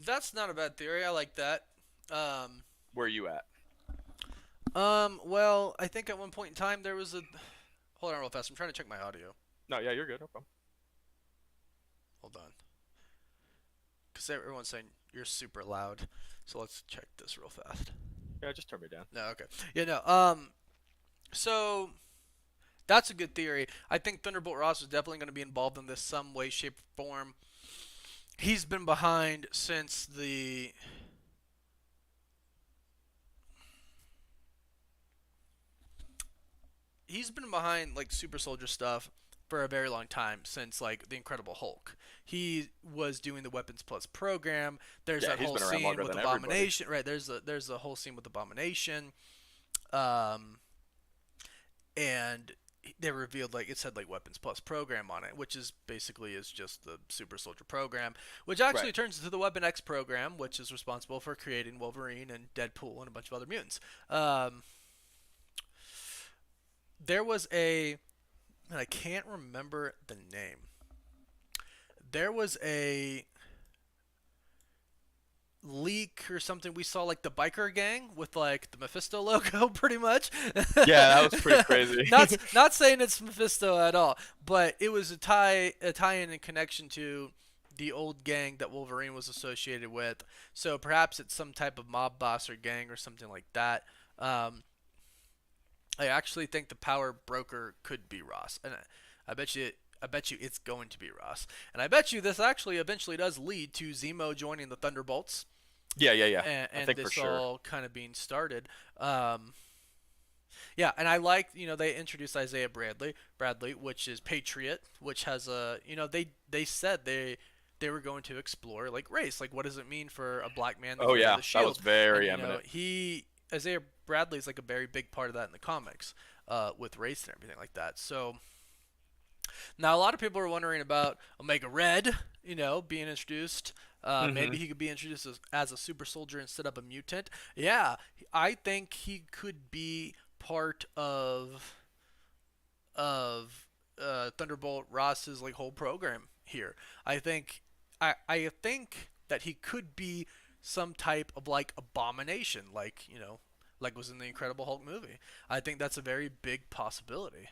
That's not a bad theory. I like that. Where are you at? Well, I think at one point in time there was a. Hold on real fast. I'm trying to check my audio. No, yeah, you're good. No problem. Hold on. Because everyone's saying you're super loud. So let's check this real fast. Yeah, just turn me down. No, okay. Yeah, no. So that's a good theory. I think Thunderbolt Ross is definitely going to be involved in this some way, shape, or form. He's been behind since the. He's been behind like super soldier stuff for a very long time, since like the Incredible Hulk. He was doing the Weapons Plus program. There's Yeah, that he's whole been around scene longer with than Abomination, right? There's a whole scene with Abomination, and they revealed like it said like Weapons Plus program on it, which is basically is just the super soldier program, which actually Right. turns into the Weapon X program, which is responsible for creating Wolverine and Deadpool and a bunch of other mutants. There was a, and I can't remember the name. There was a leak or something. We saw like the biker gang with like the Mephisto logo, pretty much. Yeah, that was pretty crazy. not saying it's Mephisto at all, but it was a tie-in and connection to the old gang that Wolverine was associated with. So perhaps it's some type of mob boss or gang or something like that. I actually think the power broker could be Ross, and I bet you it's going to be Ross, and I bet you this actually eventually does lead to Zemo joining the Thunderbolts. Yeah. And I think this for sure. all kind of being started. Yeah, and I like they introduced Isaiah Bradley, which is Patriot, which has a they said they were going to explore like race, like what does it mean for a black man? Oh yeah, the shield? that was very And, eminent. Isaiah Bradley is like a very big part of that in the comics, with race and everything like that. So now a lot of people are wondering about Omega Red, being introduced. Maybe he could be introduced as a super soldier instead of a mutant. Yeah, I think he could be part of Thunderbolt Ross's like whole program here. I think that he could be some type of like abomination, like like was in the Incredible Hulk movie. I think that's a very big possibility.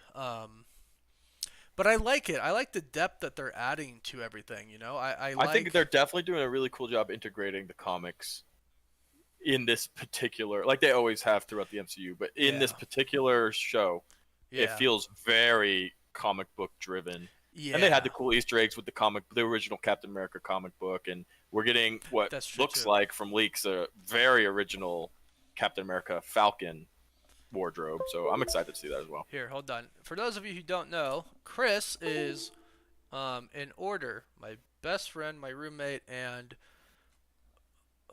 But I like it. I like the depth that they're adding to everything. I I think they're definitely doing a really cool job integrating the comics in this particular, like they always have throughout the MCU, but in this particular show, it Yeah. feels very comic book driven. Yeah. And they had the cool Easter eggs with the original Captain America comic book, and we're getting what That's true, looks too. like from leaks a very original Captain America Falcon wardrobe. So I'm excited to see that as well. Here, hold on. For those of you who don't know, Chris is in order my best friend, my roommate, and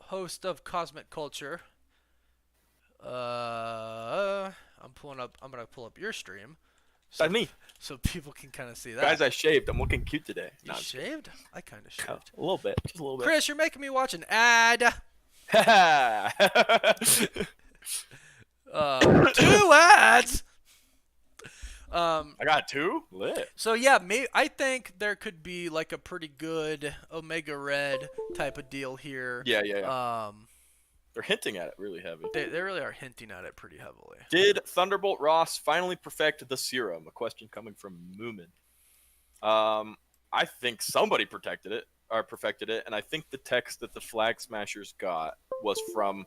host of Cosmic Culture. I'm gonna pull up your stream. So, That's me. So people can kind of see that. Guys, I shaved. I'm looking cute today. You No, I'm just kidding. shaved? I kind of shaved. A little bit. Just a little bit. Chris, you're making me watch an ad. Two ads. I got 2? Lit. So yeah, I think there could be like a pretty good Omega Red type of deal here. Yeah. They're hinting at it really heavy. They really are hinting at it pretty heavily. Did Thunderbolt Ross finally perfect the serum? A question coming from Moomin. I think somebody perfected it, and I think the text that the Flag Smashers got was from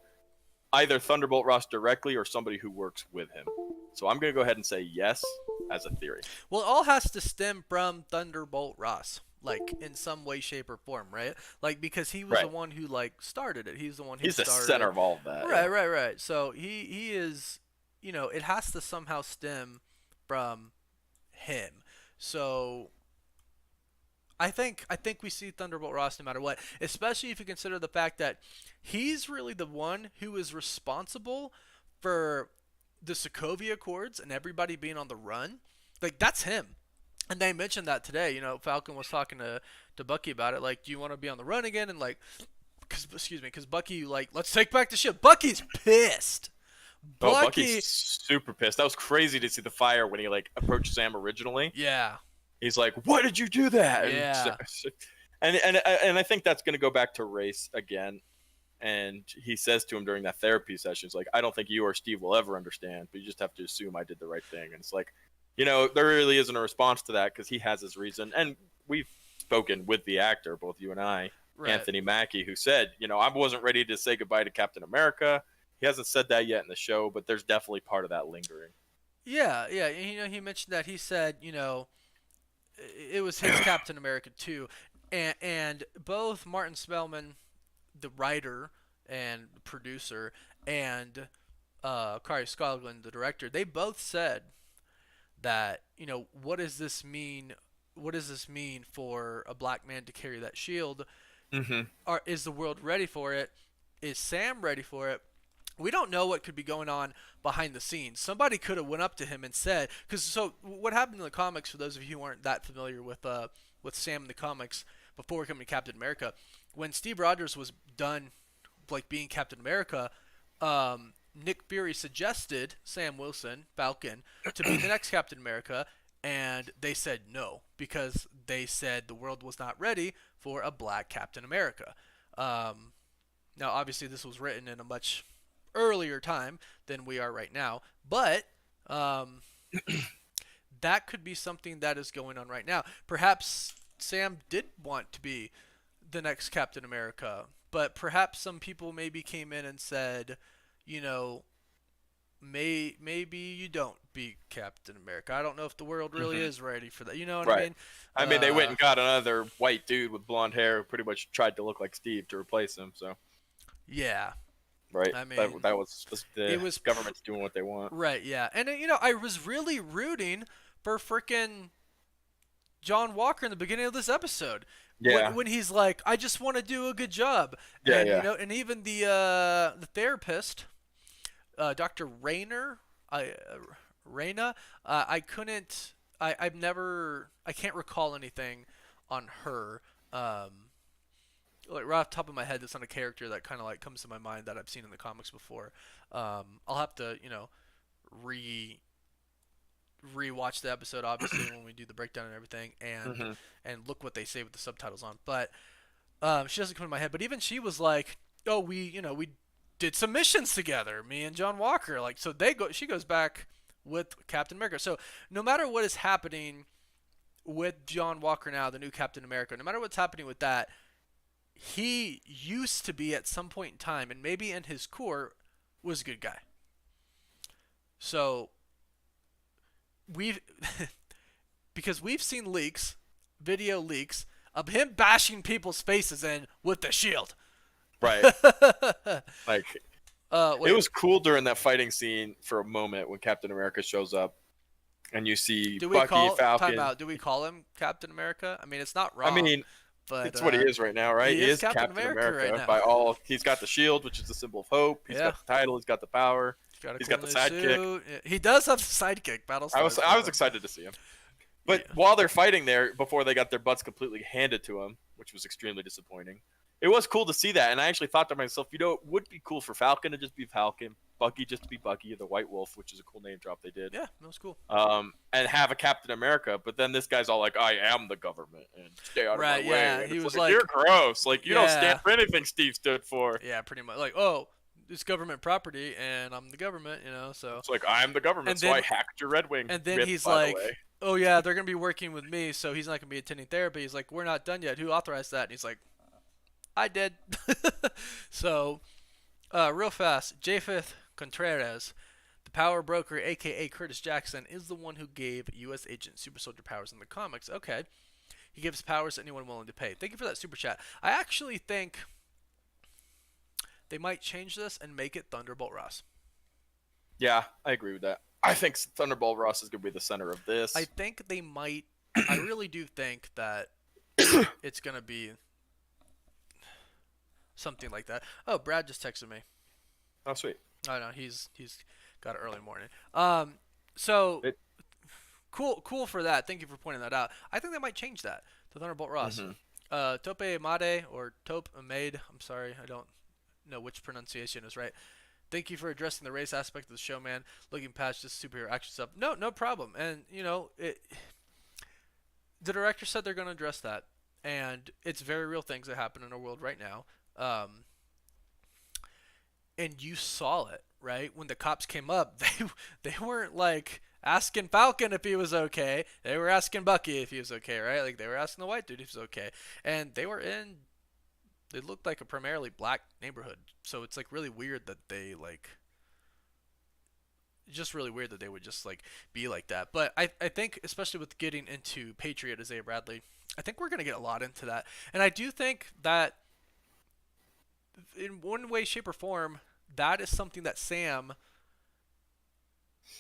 either Thunderbolt Ross directly or somebody who works with him. So I'm gonna go ahead and say yes as a theory. Well, it all has to stem from Thunderbolt Ross, like in some way, shape, or form, right? Like because he was the one who like started it. He's the one who He's the started center of all of that. Right. So he is, it has to somehow stem from him. So I think we see Thunderbolt Ross no matter what, especially if you consider the fact that he's really the one who is responsible for the Sokovia Accords and everybody being on the run. Like that's him. And they mentioned that today. Falcon was talking to Bucky about it. Like, do you want to be on the run again? And like, because Bucky, like, let's take back the ship. Bucky's pissed. Bucky's super pissed. That was crazy to see the fire when he like approached Sam originally. Yeah. He's like, "Why did you do that?" Yeah. And I think that's going to go back to race again. And he says to him during that therapy session, he's like, "I don't think you or Steve will ever understand, but you just have to assume I did the right thing." And it's like, there really isn't a response to that because he has his reason. And we've spoken with the actor, both you and I, Right. Anthony Mackie, who said, I wasn't ready to say goodbye to Captain America. He hasn't said that yet in the show, but there's definitely part of that lingering. Yeah. He mentioned that. He said, it was his Captain America too, and both Martin Spellman, the writer and producer, and Kari Skogland, the director, they both said that what does this mean? What does this mean for a black man to carry that shield? Mm-hmm. Is the world ready for it? Is Sam ready for it? We don't know what could be going on behind the scenes. Somebody could have went up to him and said, so what happened in the comics, for those of you who aren't that familiar with Sam in the comics before becoming Captain America, when Steve Rogers was done like being Captain America, Nick Fury suggested Sam Wilson, Falcon, to be the next Captain America, and they said no because they said the world was not ready for a black Captain America. Now, obviously, this was written in a much earlier time than we are right now, but that could be something that is going on right now. Perhaps Sam did want to be the next Captain America, but perhaps some people maybe came in and said, maybe you don't be Captain America. I don't know if the world really is ready for that. You know what I mean? I mean, they went and got another white dude with blonde hair who pretty much tried to look like Steve to replace him. So yeah. Right. I mean, that was just the government's doing what they want. Right, yeah. And, I was really rooting for frickin' John Walker in the beginning of this episode. Yeah. When he's like, I just want to do a good job. Yeah, and, yeah. And even the therapist, Dr. Rayna, I can't recall anything on her. Like right off the top of my head, that's not a character that kind of like comes to my mind that I've seen in the comics before. I'll have to, rewatch the episode obviously when we do the breakdown and everything, and look what they say with the subtitles on. But she doesn't come to my head. But even she was like, "Oh, we did some missions together, me and John Walker." Like, so she goes back with Captain America. So no matter what is happening with John Walker now, the new Captain America, no matter what's happening with that, he used to be at some point in time, and maybe in his core, was a good guy. So we've because we've seen leaks, video leaks of him bashing people's faces in with the shield. Right. Like, Wait, it was cool during that fighting scene for a moment when Captain America shows up, and you see do we Bucky, call Falcon. time out? Do we call him Captain America? I mean, it's not I wrong. mean, but it's what he is right now, right? he is Captain America right now. by all. He's got the shield, which is the symbol of hope. He's Yeah. got the title. He's got the power. He's got the sidekick. Suit. Yeah, he does have the sidekick. I was excited to see him. But while they're fighting there, before they got their butts completely handed to him, which was extremely disappointing, it was cool to see that. And I actually thought to myself, you know, it would be cool for Falcon to just be Falcon, Bucky just to be Bucky, the White Wolf, which is a cool name drop they did. Yeah, that was cool. And have a Captain America. But then this guy's all like, I am the government, and stay out of my way. Yeah, And he it's was like, you're gross. Like, you don't Yeah. stand for anything Steve stood for. Yeah, pretty much. Like, oh, it's government property, and I'm the government, you know. So It's like, I'm the government, And so then- I hacked your Red Wing. and then rip, he's by the like, way. oh yeah, they're gonna be working with me, so he's not gonna be attending therapy. He's like, we're not done yet. Who authorized that? And he's like, I did. So, real fast, Japheth Contreras, the power broker, aka Curtis Jackson, is the one who gave U.S. Agent Super Soldier powers in the comics. Okay, he gives powers to anyone willing to pay. Thank you for that super chat. I actually think they might change this and make it Thunderbolt Ross. Yeah, I agree with that. I think Thunderbolt Ross is going to be the center of this. I think they might. I really do think that it's gonna be something like that. Oh, Brad just texted me. Oh, sweet. Oh no, he's got an early morning. So cool for that. Thank you for pointing that out. I think they might change that to Thunderbolt Ross. Tope Amade or Tope Amade. I'm sorry, I don't know which pronunciation is right. Thank you for addressing the race aspect of the show, man. Looking past just superhero action stuff. No problem. And you know, the director said they're going to address that, and it's very real things that happen in our world right now. And you saw it, right? When the cops came up, they weren't like asking Falcon if he was okay. They were asking Bucky if he was okay, right? Like they were asking the white dude if he was okay. And they looked like a primarily black neighborhood. So it's like really weird that they would just like be like that. But I think especially with getting into Patriot Isaiah Bradley, I think we're going to get a lot into that. And I do think that in one way, shape, or form, that is something that Sam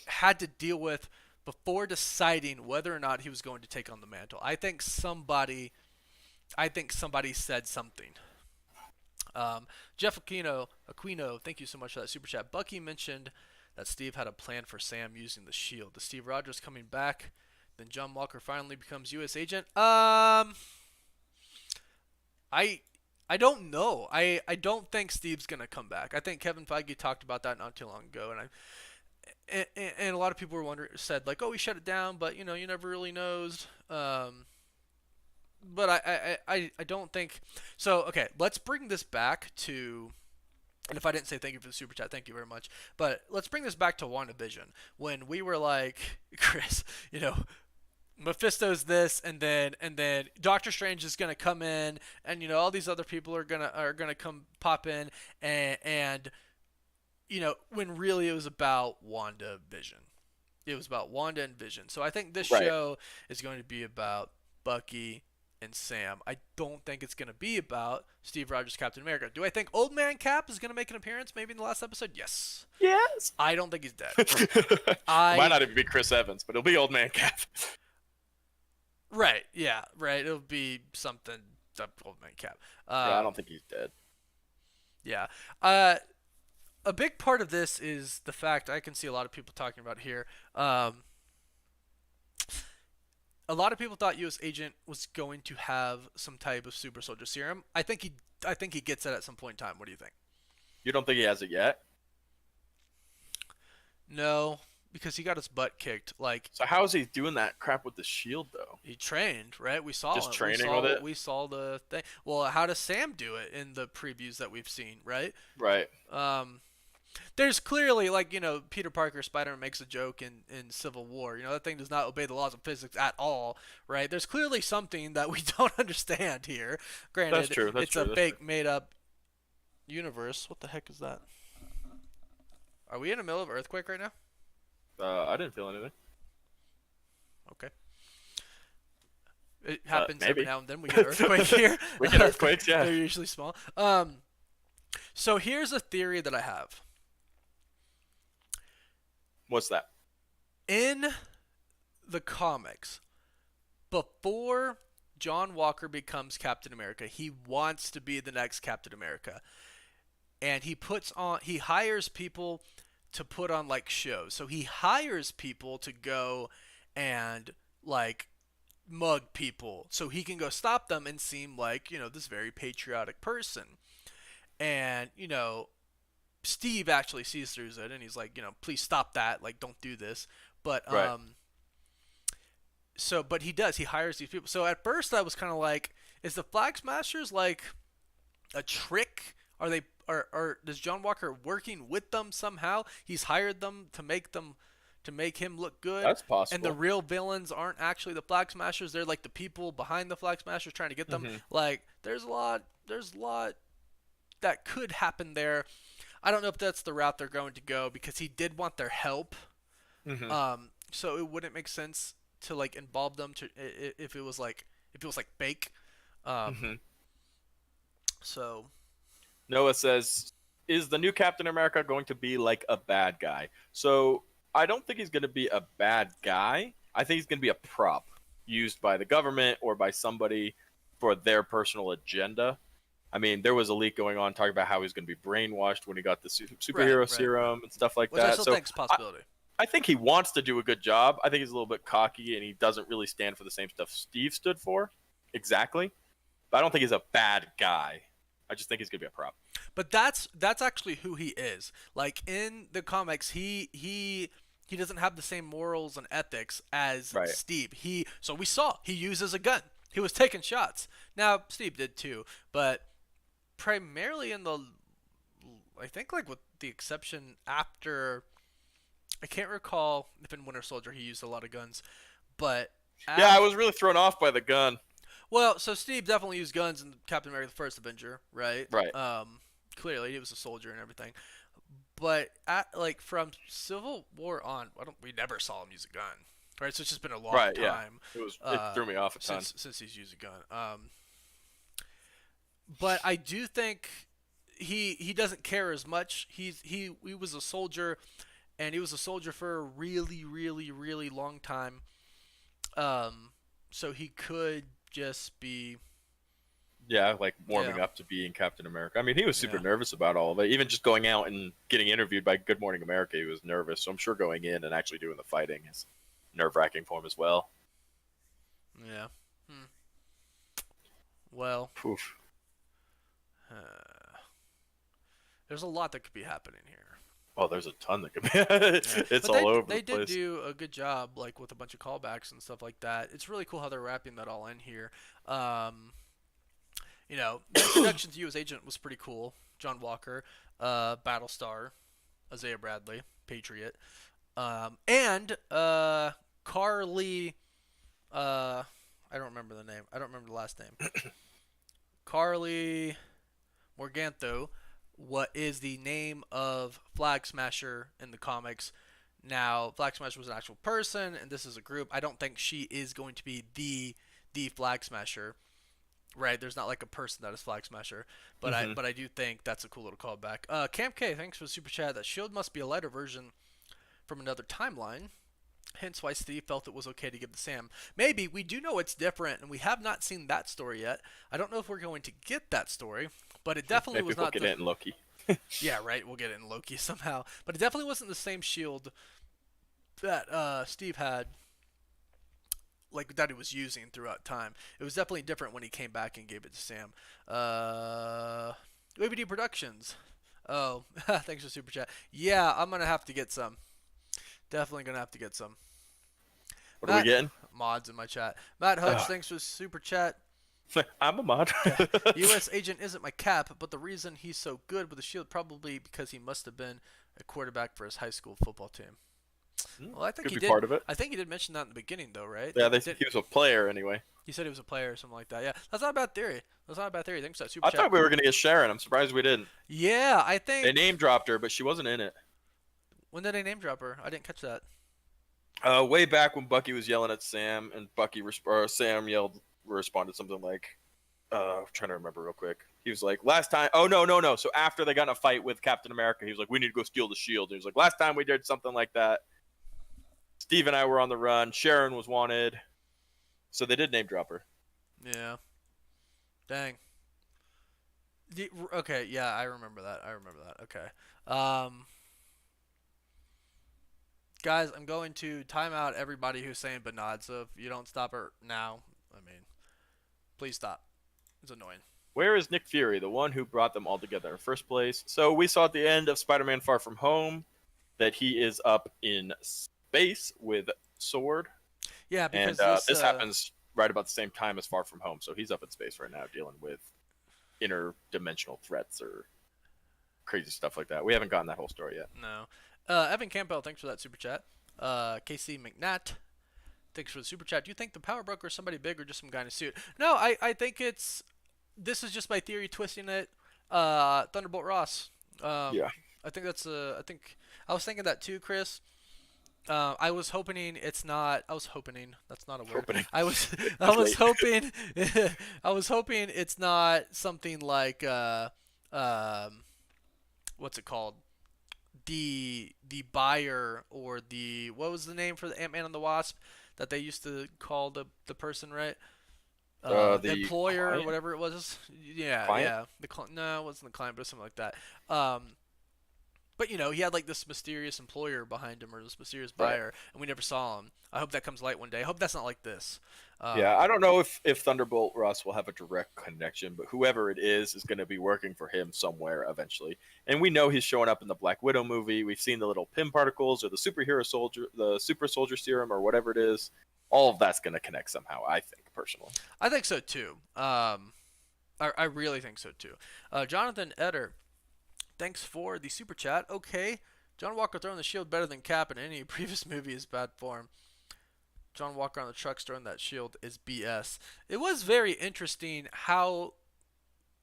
had to deal with before deciding whether or not he was going to take on the mantle. I think somebody said something. Jeff Aquino, thank you so much for that super chat. Bucky mentioned that Steve had a plan for Sam using the shield. The Steve Rogers coming back, then John Walker finally becomes U.S. agent. I don't know. I don't think Steve's gonna come back. I think Kevin Feige talked about that not too long ago, and a lot of people said like, oh, he shut it down, but you know, you never really knows. But I don't think so. Okay, let's bring this back to. And if I didn't say thank you for the super chat, thank you very much. But let's bring this back to WandaVision when we were like, Chris, you know, Mephisto's this, and then Doctor Strange is gonna come in, and you know all these other people are gonna come pop in, and you know when really it was about WandaVision. It was about Wanda and Vision. So I think this show is going to be about Bucky and Sam. I don't think it's going to be about Steve Rogers, Captain America. Do I think Old Man Cap is going to make an appearance maybe in the last episode? Yes. Yes. I don't think he's dead. Might not even be Chris Evans, but it'll be Old Man Cap. Right. Yeah. Right. It'll be something. Old Man Cap. Yeah, I don't think he's dead. Yeah. A big part of this is the fact I can see a lot of people talking about here. A lot of people thought U.S. Agent was going to have some type of super soldier serum. I think he gets it at some point in time. What do you think? You don't think he has it yet? No, because he got his butt kicked. Like, so how is he doing that crap with the shield though? he trained, right? We saw Just it. training with it? We saw the thing. Well, how does Sam do it in the previews that we've seen, right? Right. There's clearly, like, Peter Parker, Spider-Man makes a joke in Civil War. That thing does not obey the laws of physics at all, right? There's clearly something that we don't understand here. That's Granted, true. That's it's true. a That's fake, made-up universe. What the heck is that? Are we in the middle of an earthquake right now? true. I didn't feel anything. Okay. It happens maybe. every now and then. We get an earthquake here. We get earthquakes, yeah. They're usually small. So here's a theory that I have. What's that? In the comics, before John Walker becomes Captain America, he wants to be the next Captain America. And he hires people to put on like shows. So he hires people to go and like mug people so he can go stop them and seem like, this very patriotic person. And, Steve actually sees through it and he's like, please stop that. Like, don't do this. But, Right. but he does. He hires these people. So at first I was kind of like, is the Flag Smashers like a trick? Are they, or does John Walker working with them somehow? He's hired them to make him look good. That's possible. And the real villains aren't actually the Flag Smashers. They're like the people behind the Flag Smashers trying to get them. Mm-hmm. Like, there's a lot that could happen there. I don't know if that's the route they're going to go because he did want their help. Mm-hmm. So it wouldn't make sense to like involve them to if it was like fake. Mm-hmm. So Noah says, is the new Captain America going to be like a bad guy? So I don't think he's going to be a bad guy. I think he's going to be a prop used by the government or by somebody for their personal agenda. I mean, there was a leak going on talking about how he's going to be brainwashed when he got the superhero Right. serum and stuff like which that. I still think is a possibility. I think he wants to do a good job. I think he's a little bit cocky and he doesn't really stand for the same stuff Steve stood for. Exactly. But I don't think he's a bad guy. I just think he's going to be a prop. But that's actually who he is. Like in the comics, he doesn't have the same morals and ethics as Right. Steve. So we saw he uses a gun. He was taking shots. Now Steve did too, but primarily I think like with the exception after, I can't recall if in Winter Soldier he used a lot of guns, but Yeah, I was really thrown off by the gun. well, so Steve definitely used guns in Captain America: The First Avenger, right? Right. Clearly he was a soldier and everything, but from Civil War on, we never saw him use a gun, right? So it's just been a long Right, yeah. time. It threw me off a ton. Since he's used a gun. But I do think he doesn't care as much. He was a soldier, and he was a soldier for a really, really, really long time. So he could just be. Yeah, like warming Yeah. up to being Captain America. I mean, he was super Yeah. nervous about all of it. Even just going out and getting interviewed by Good Morning America, he was nervous. So I'm sure going in and actually doing the fighting is nerve-wracking for him as well. Yeah. Well, Oof. there's a lot that could be happening here. Well, there's a ton that could be. It's But all over they the place. did do a good job, like with a bunch of callbacks and stuff like that. It's really cool how they're wrapping that all in here. The introduction to you as Agent was pretty cool. John Walker, Battlestar, Isaiah Bradley, Patriot, and Carly. I don't remember the name. I don't remember the last name. Carly Morgantho. What is the name of Flag Smasher in the comics? Now, Flag Smasher was an actual person, and this is a group. I don't think she is going to be the Flag Smasher, right? There's not like a person that is Flag Smasher, but I do think that's a cool little callback. Camp K, thanks for the super chat. That Shield must be a lighter version from another timeline. Hence why Steve felt it was okay to give to Sam. Maybe. We do know it's different, and we have not seen that story yet. I don't know if we're going to get that story, but it definitely Maybe was we'll not get the... it in Loki. Yeah, right. We'll get it in Loki somehow. But it definitely wasn't the same shield that Steve had, like that he was using throughout time. It was definitely different when he came back and gave it to Sam. WebD Productions. Oh, thanks for super chat. Yeah, I'm gonna have to get some. Definitely gonna have to get some. What are we getting? Mods in my chat. Matt Hutch, thanks for the super chat. I'm a mod. U.S. agent isn't my cap, but the reason he's so good with the shield probably because he must have been a quarterback for his high school football team. Well, I think Could he be did. part of it. I think he did mention that in the beginning, though, right? Yeah, Did, he was a player anyway. he said he was a player or something like that. Yeah, that's not a bad theory. That's not a bad theory. Thanks for that super I chat. thought we were gonna get Sharon. I'm surprised we didn't. Yeah, I They think. name dropped her, but she wasn't in it. When did they name drop her? I didn't catch that. Way back when Bucky was yelling at Sam, and Sam responded something like, I'm trying to remember real quick. He was like, last time, oh, no. So after they got in a fight with Captain America, he was like, we need to go steal the shield. And he was like, last time we did something like that, Steve and I were on the run. Sharon was wanted. So they did name drop her. Yeah. Dang. Okay, yeah, I remember that. Okay. Guys, I'm going to time out everybody who's saying Bernard, so if you don't stop her now, I mean, please stop. It's annoying. Where is Nick Fury, the one who brought them all together in first place? So we saw at the end of Spider-Man Far From Home that he is up in space with Sword. Yeah, because and this happens right about the same time as Far From Home. So he's up in space right now dealing with interdimensional threats or crazy stuff like that. We haven't gotten that whole story yet. No. Evan Campbell, thanks for that super chat. KC McNatt, thanks for the super chat. Do you think the power broker is somebody big or just some guy in a suit? No, I think this is just my theory twisting it. Thunderbolt Ross. Yeah. I think I was thinking that too, Chris. I was hoping it's not. I was hoping that's not a word. Hoping. I was hoping I was hoping it's not something like what's it called? The buyer or the what was the name for the Ant-Man and the Wasp that they used to call the person, right? The employer client? or whatever it was. Yeah, Client? yeah. No, it wasn't the client, but it was something like that. But you know, he had like this mysterious employer behind him or this mysterious buyer, and we never saw him. I hope that comes light one day. I hope that's not like this. Yeah, I don't know if Thunderbolt Ross will have a direct connection, but whoever it is going to be working for him somewhere eventually. And we know he's showing up in the Black Widow movie. We've seen the little Pym particles or the super soldier serum or whatever it is. All of that's going to connect somehow, I think, personally. I think so too. I really think so too. Jonathan Eder, thanks for the super chat. Okay, John Walker throwing the shield better than Cap in any previous movie is bad form. John Walker on the truck throwing that shield is BS. It was very interesting how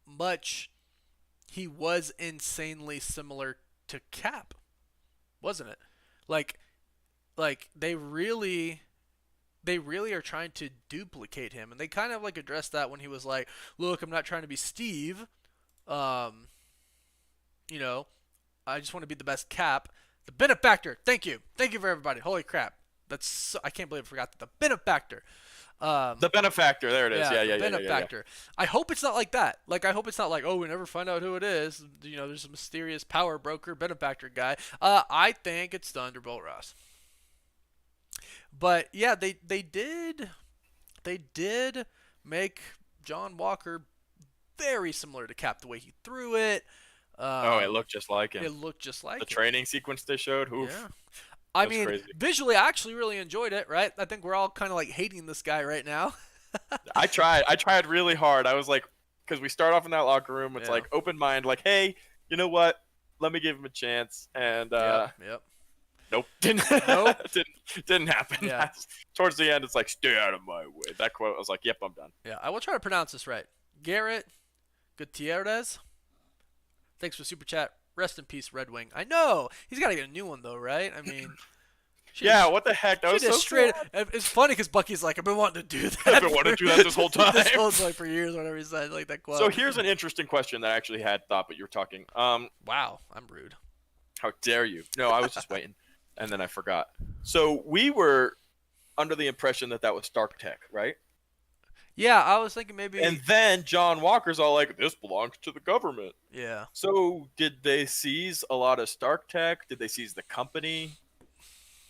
much he was insanely similar to Cap, wasn't it? Like they really are trying to duplicate him, and they kind of like addressed that when he was like, "Look, I'm not trying to be Steve. You know, I just want to be the best Cap, the benefactor. Thank you for everybody. Holy crap, I can't believe I forgot that the benefactor. The benefactor, there it is. Yeah. Benefactor. I hope it's not like that. Like, I hope it's not like, oh, we never find out who it is. You know, there's a mysterious power broker benefactor guy. I think it's Thunderbolt Ross. But yeah, they did make John Walker very similar to Cap, the way he threw it. It looked just like him. It looked just like the him. training sequence they showed. Oof. Yeah. I mean, crazy. visually, I actually really enjoyed it, right? I think we're all kind of like hating this guy right now. I tried really hard. I was like, because we start off in that locker room, it's like open mind, like, hey, you know what? Let me give him a chance. And Yep. nope, didn't happen. Yeah. Towards the end, it's like, stay out of my way. That quote, I was like, yep, I'm done. Yeah, I will try to pronounce this right. Garrett Gutierrez. Thanks for super chat. Rest in peace, Red Wing. I know he's got to get a new one though, right? I mean, yeah. What the heck? That was so straight. sad. It's funny because Bucky's like, I've been wanting to do that. I've been wanting to do that this whole time. This whole like for years, whatever he said, like that quote. So here's an interesting question that I actually had thought, but you were talking. Wow, I'm rude. How dare you? No, I was just waiting, and then I forgot. So we were under the impression that was Stark Tech, right? Yeah, I was thinking maybe. And then John Walker's all like, this belongs to the government. Yeah. So did they seize a lot of Stark Tech? Did they seize the company?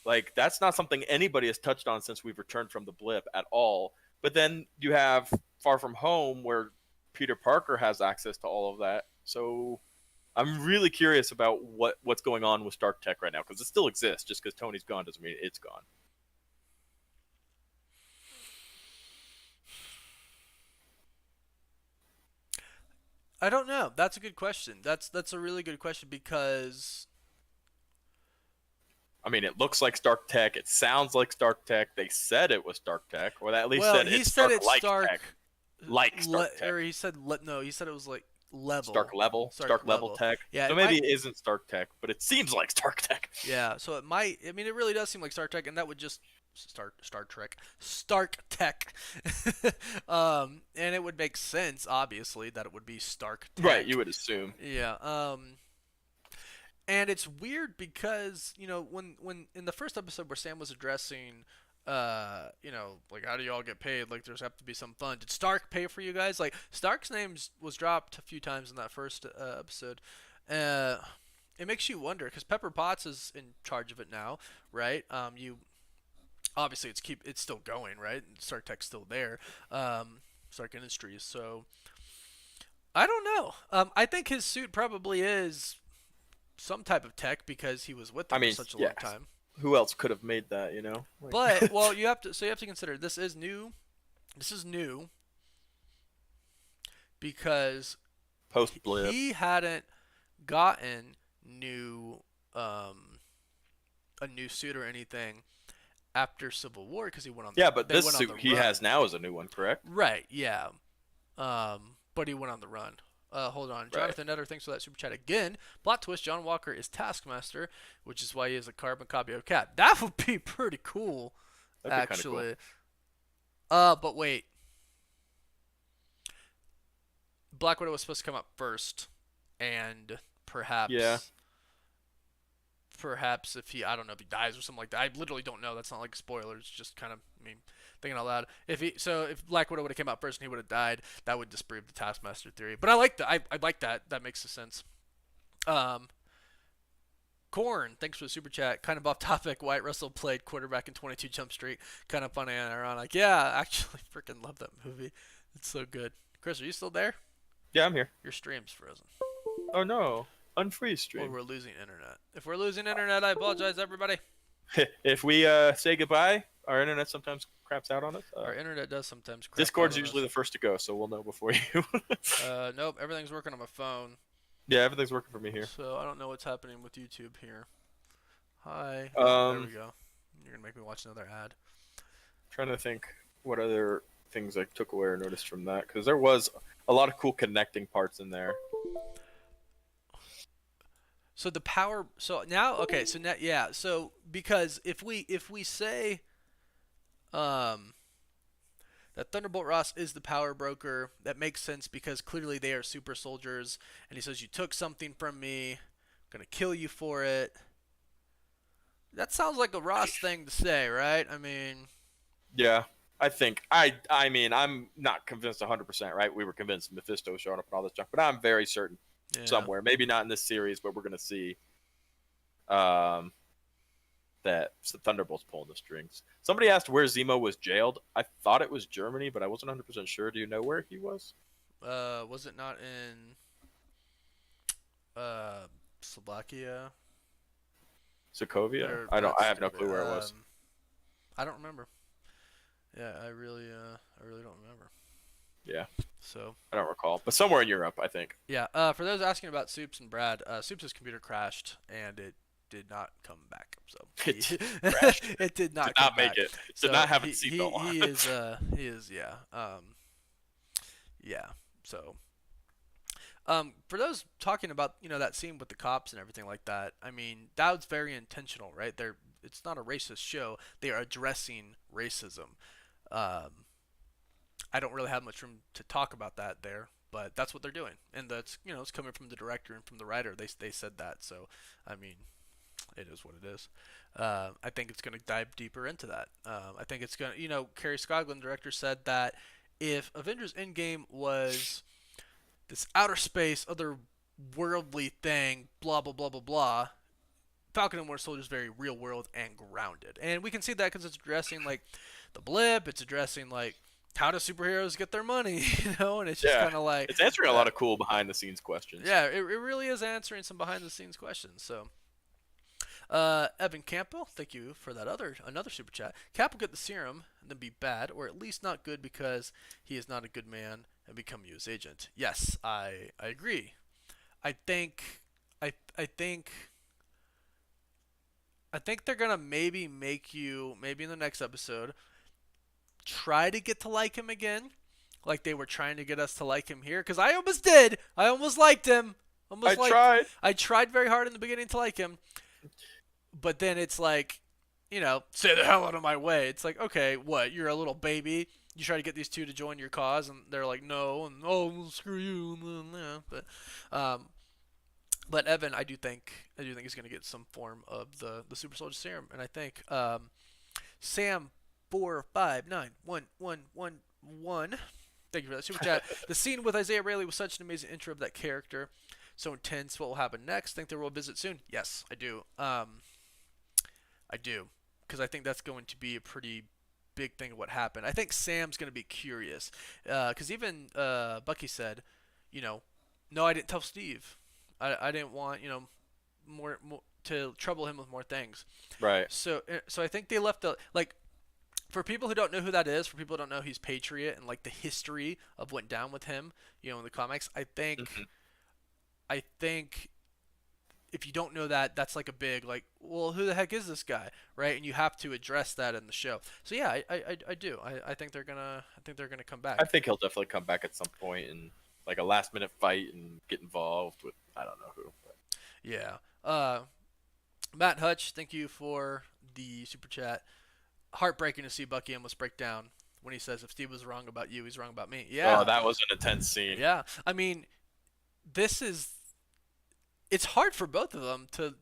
Like, that's not something anybody has touched on since we've returned from the blip at all. But then you have Far From Home where Peter Parker has access to all of that. So I'm really curious about what's going on with Stark Tech right now, because it still exists. Just because Tony's gone doesn't mean it's gone. I don't know. That's a good question. That's a really good question because I mean, it looks like Stark Tech. It sounds like Stark Tech. They said it was Stark Tech, or at least Well, said he it's said Stark it's like Stark, Tech, like Stark Tech, or he said no. He said it was like level. Stark level, Stark level Tech. Yeah, So it maybe might, it isn't Stark Tech, but it seems like Stark Tech. yeah. So it might. I mean, it really does seem like Star Trek, and that would just Stark Tech. And it would make sense, obviously, that it would be Stark Tech. Right, you would assume. Yeah. And it's weird because when in the first episode where Sam was addressing, like how do you all get paid? Like there's have to be some fun. Did Stark pay for you guys? Like Stark's name was dropped a few times in that first episode. It makes you wonder because Pepper Potts is in charge of it now, right? You obviously it's still going, right? Stark Tech's still there. Stark Industries. So I don't know. I think his suit probably is some type of tech because he was with them for such a long time. Who else could have made that? But well, you have to consider this is new. This is new because post blip. he hadn't gotten a new suit or anything after Civil War because he went on. But this suit he has now is a new one, correct? Right. Yeah. But he went on the run. Hold on. Jonathan Netter, thanks for that super chat again. Plot twist, John Walker is Taskmaster, which is why he is a carbon copy of Cat. That would be pretty cool, actually. Cool. But wait. Black Widow was supposed to come up first, and perhaps if he, I don't know if he dies or something like that. I literally don't know. That's not like spoilers. Just kind of thinking out loud. If Black Widow would have came out first and he would have died, that would disprove the Taskmaster theory. But I like that. I like that. That makes sense. Corn, thanks for the super chat. Kind of off topic. Wyatt Russell played quarterback in 22 Jump Street. Kind of funny and ironic. Yeah, actually, freaking love that movie. It's so good. Chris, are you still there? Yeah, I'm here. Your stream's frozen. Oh no, unfreeze stream. Well, we're losing internet. If we're losing internet, I apologize, everybody. If we say goodbye, our internet sometimes craps out on us. Our internet does sometimes crap Discord's out on usually us. the first to go, so we'll know before you. Nope, everything's working on my phone. Yeah, everything's working for me here. So I don't know what's happening with YouTube here. Hi. There we go. You're gonna make me watch another ad. Trying to think what other things I took away or noticed from that, because there was a lot of cool connecting parts in there. So the power. So now, okay. So now, yeah. So because if we say, that Thunderbolt Ross is the power broker, that makes sense because clearly they are super soldiers, and he says you took something from me, I'm gonna kill you for it. That sounds like a Ross thing to say, right? I mean. Yeah, I think I mean I'm not convinced 100%, right? We were convinced Mephisto showing up and all this junk, but I'm very certain somewhere, maybe not in this series, but we're gonna see that Thunderbolt's pulling the strings. Somebody asked where Zemo was jailed. I thought it was Germany, but I wasn't 100% sure. Do you know where he was? Was it not in Slovakia? Sokovia? I have no clue where it was. I don't remember. Yeah, I really don't remember. Yeah. So I don't recall, but somewhere in Europe, I think. Yeah. For those asking about Soups and Brad, Soups' computer crashed and it did not come back. So it crashed. It did not. Did not make back. it. Did not have its he, seatbelt on. He is. Yeah. Yeah. So. For those talking about that scene with the cops and everything like that, I mean that was very intentional, right? It's not a racist show. They are addressing racism. I don't really have much room to talk about that there, but that's what they're doing, and that's it's coming from the director and from the writer. They said that, so I mean, it is what it is. I think it's going to dive deeper into that. I think it's going to, Kerry Scoglin, director, said that if Avengers Endgame was this outer space, otherworldly thing, blah blah blah blah blah, Falcon and Winter Soldier is very real world and grounded, and we can see that because it's addressing like the blip. It's addressing like how do superheroes get their money, and it's just kind of like it's answering a lot of cool behind the scenes questions. Yeah, it really is answering some behind the scenes questions. So, Evan Campbell, thank you for that another super chat. Cap will get the serum and then be bad, or at least not good because he is not a good man and become U.S. agent. Yes, I agree. I think I think they're gonna maybe make you maybe in the next episode try to get to like him again, like they were trying to get us to like him here. Because I almost did. I almost liked him. I tried. I tried very hard in the beginning to like him, but then it's like, stay the hell out of my way. It's like, okay, what? You're a little baby. You try to get these two to join your cause, and they're like, no, and well, screw you, and but Evan, I do think he's gonna get some form of the super soldier serum, and I think Sam 4591111. Thank you for that super chat. The scene with Isaiah Rayleigh was such an amazing intro of that character. So intense. What will happen next? Think there will visit soon? Yes, I do. I do, because I think that's going to be a pretty big thing of what happened. I think Sam's going to be curious, because even Bucky said, no, I didn't tell Steve. I didn't want more to trouble him with more things. Right. So I think they left like. For people who don't know who that is, for people who don't know he's Patriot and like the history of what went down with him, in the comics, I think if you don't know that, that's like a big like, well, who the heck is this guy, right? And you have to address that in the show. So yeah, I do. I think they're gonna come back. I think he'll definitely come back at some point in like a last minute fight and get involved with I don't know who. But. Yeah. Matt Hutch, thank you for the super chat. Heartbreaking to see Bucky almost break down when he says, if Steve was wrong about you, he's wrong about me. Yeah. Oh, that was an intense scene. Yeah. I mean, it's hard for both of them to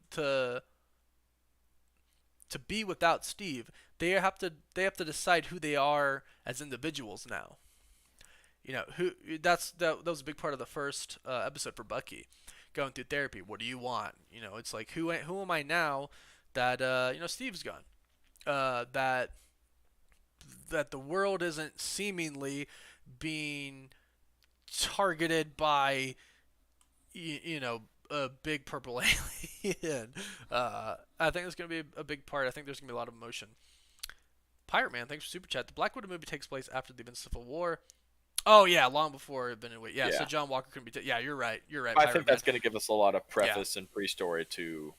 be without Steve. They have to decide who they are as individuals now. That was a big part of the first episode for Bucky, going through therapy. What do you want? It's like who am I now that Steve's gone? That the world isn't seemingly being targeted by a big purple alien. I think it's going to be a big part. I think there's going to be a lot of emotion. Pirate Man, thanks for super chat. The Black Widow movie takes place after the events of Civil War. Oh yeah, long before it been away. Yeah, so John Walker couldn't be. Yeah, you're right. I think that's going to give us a lot of preface and pre-story to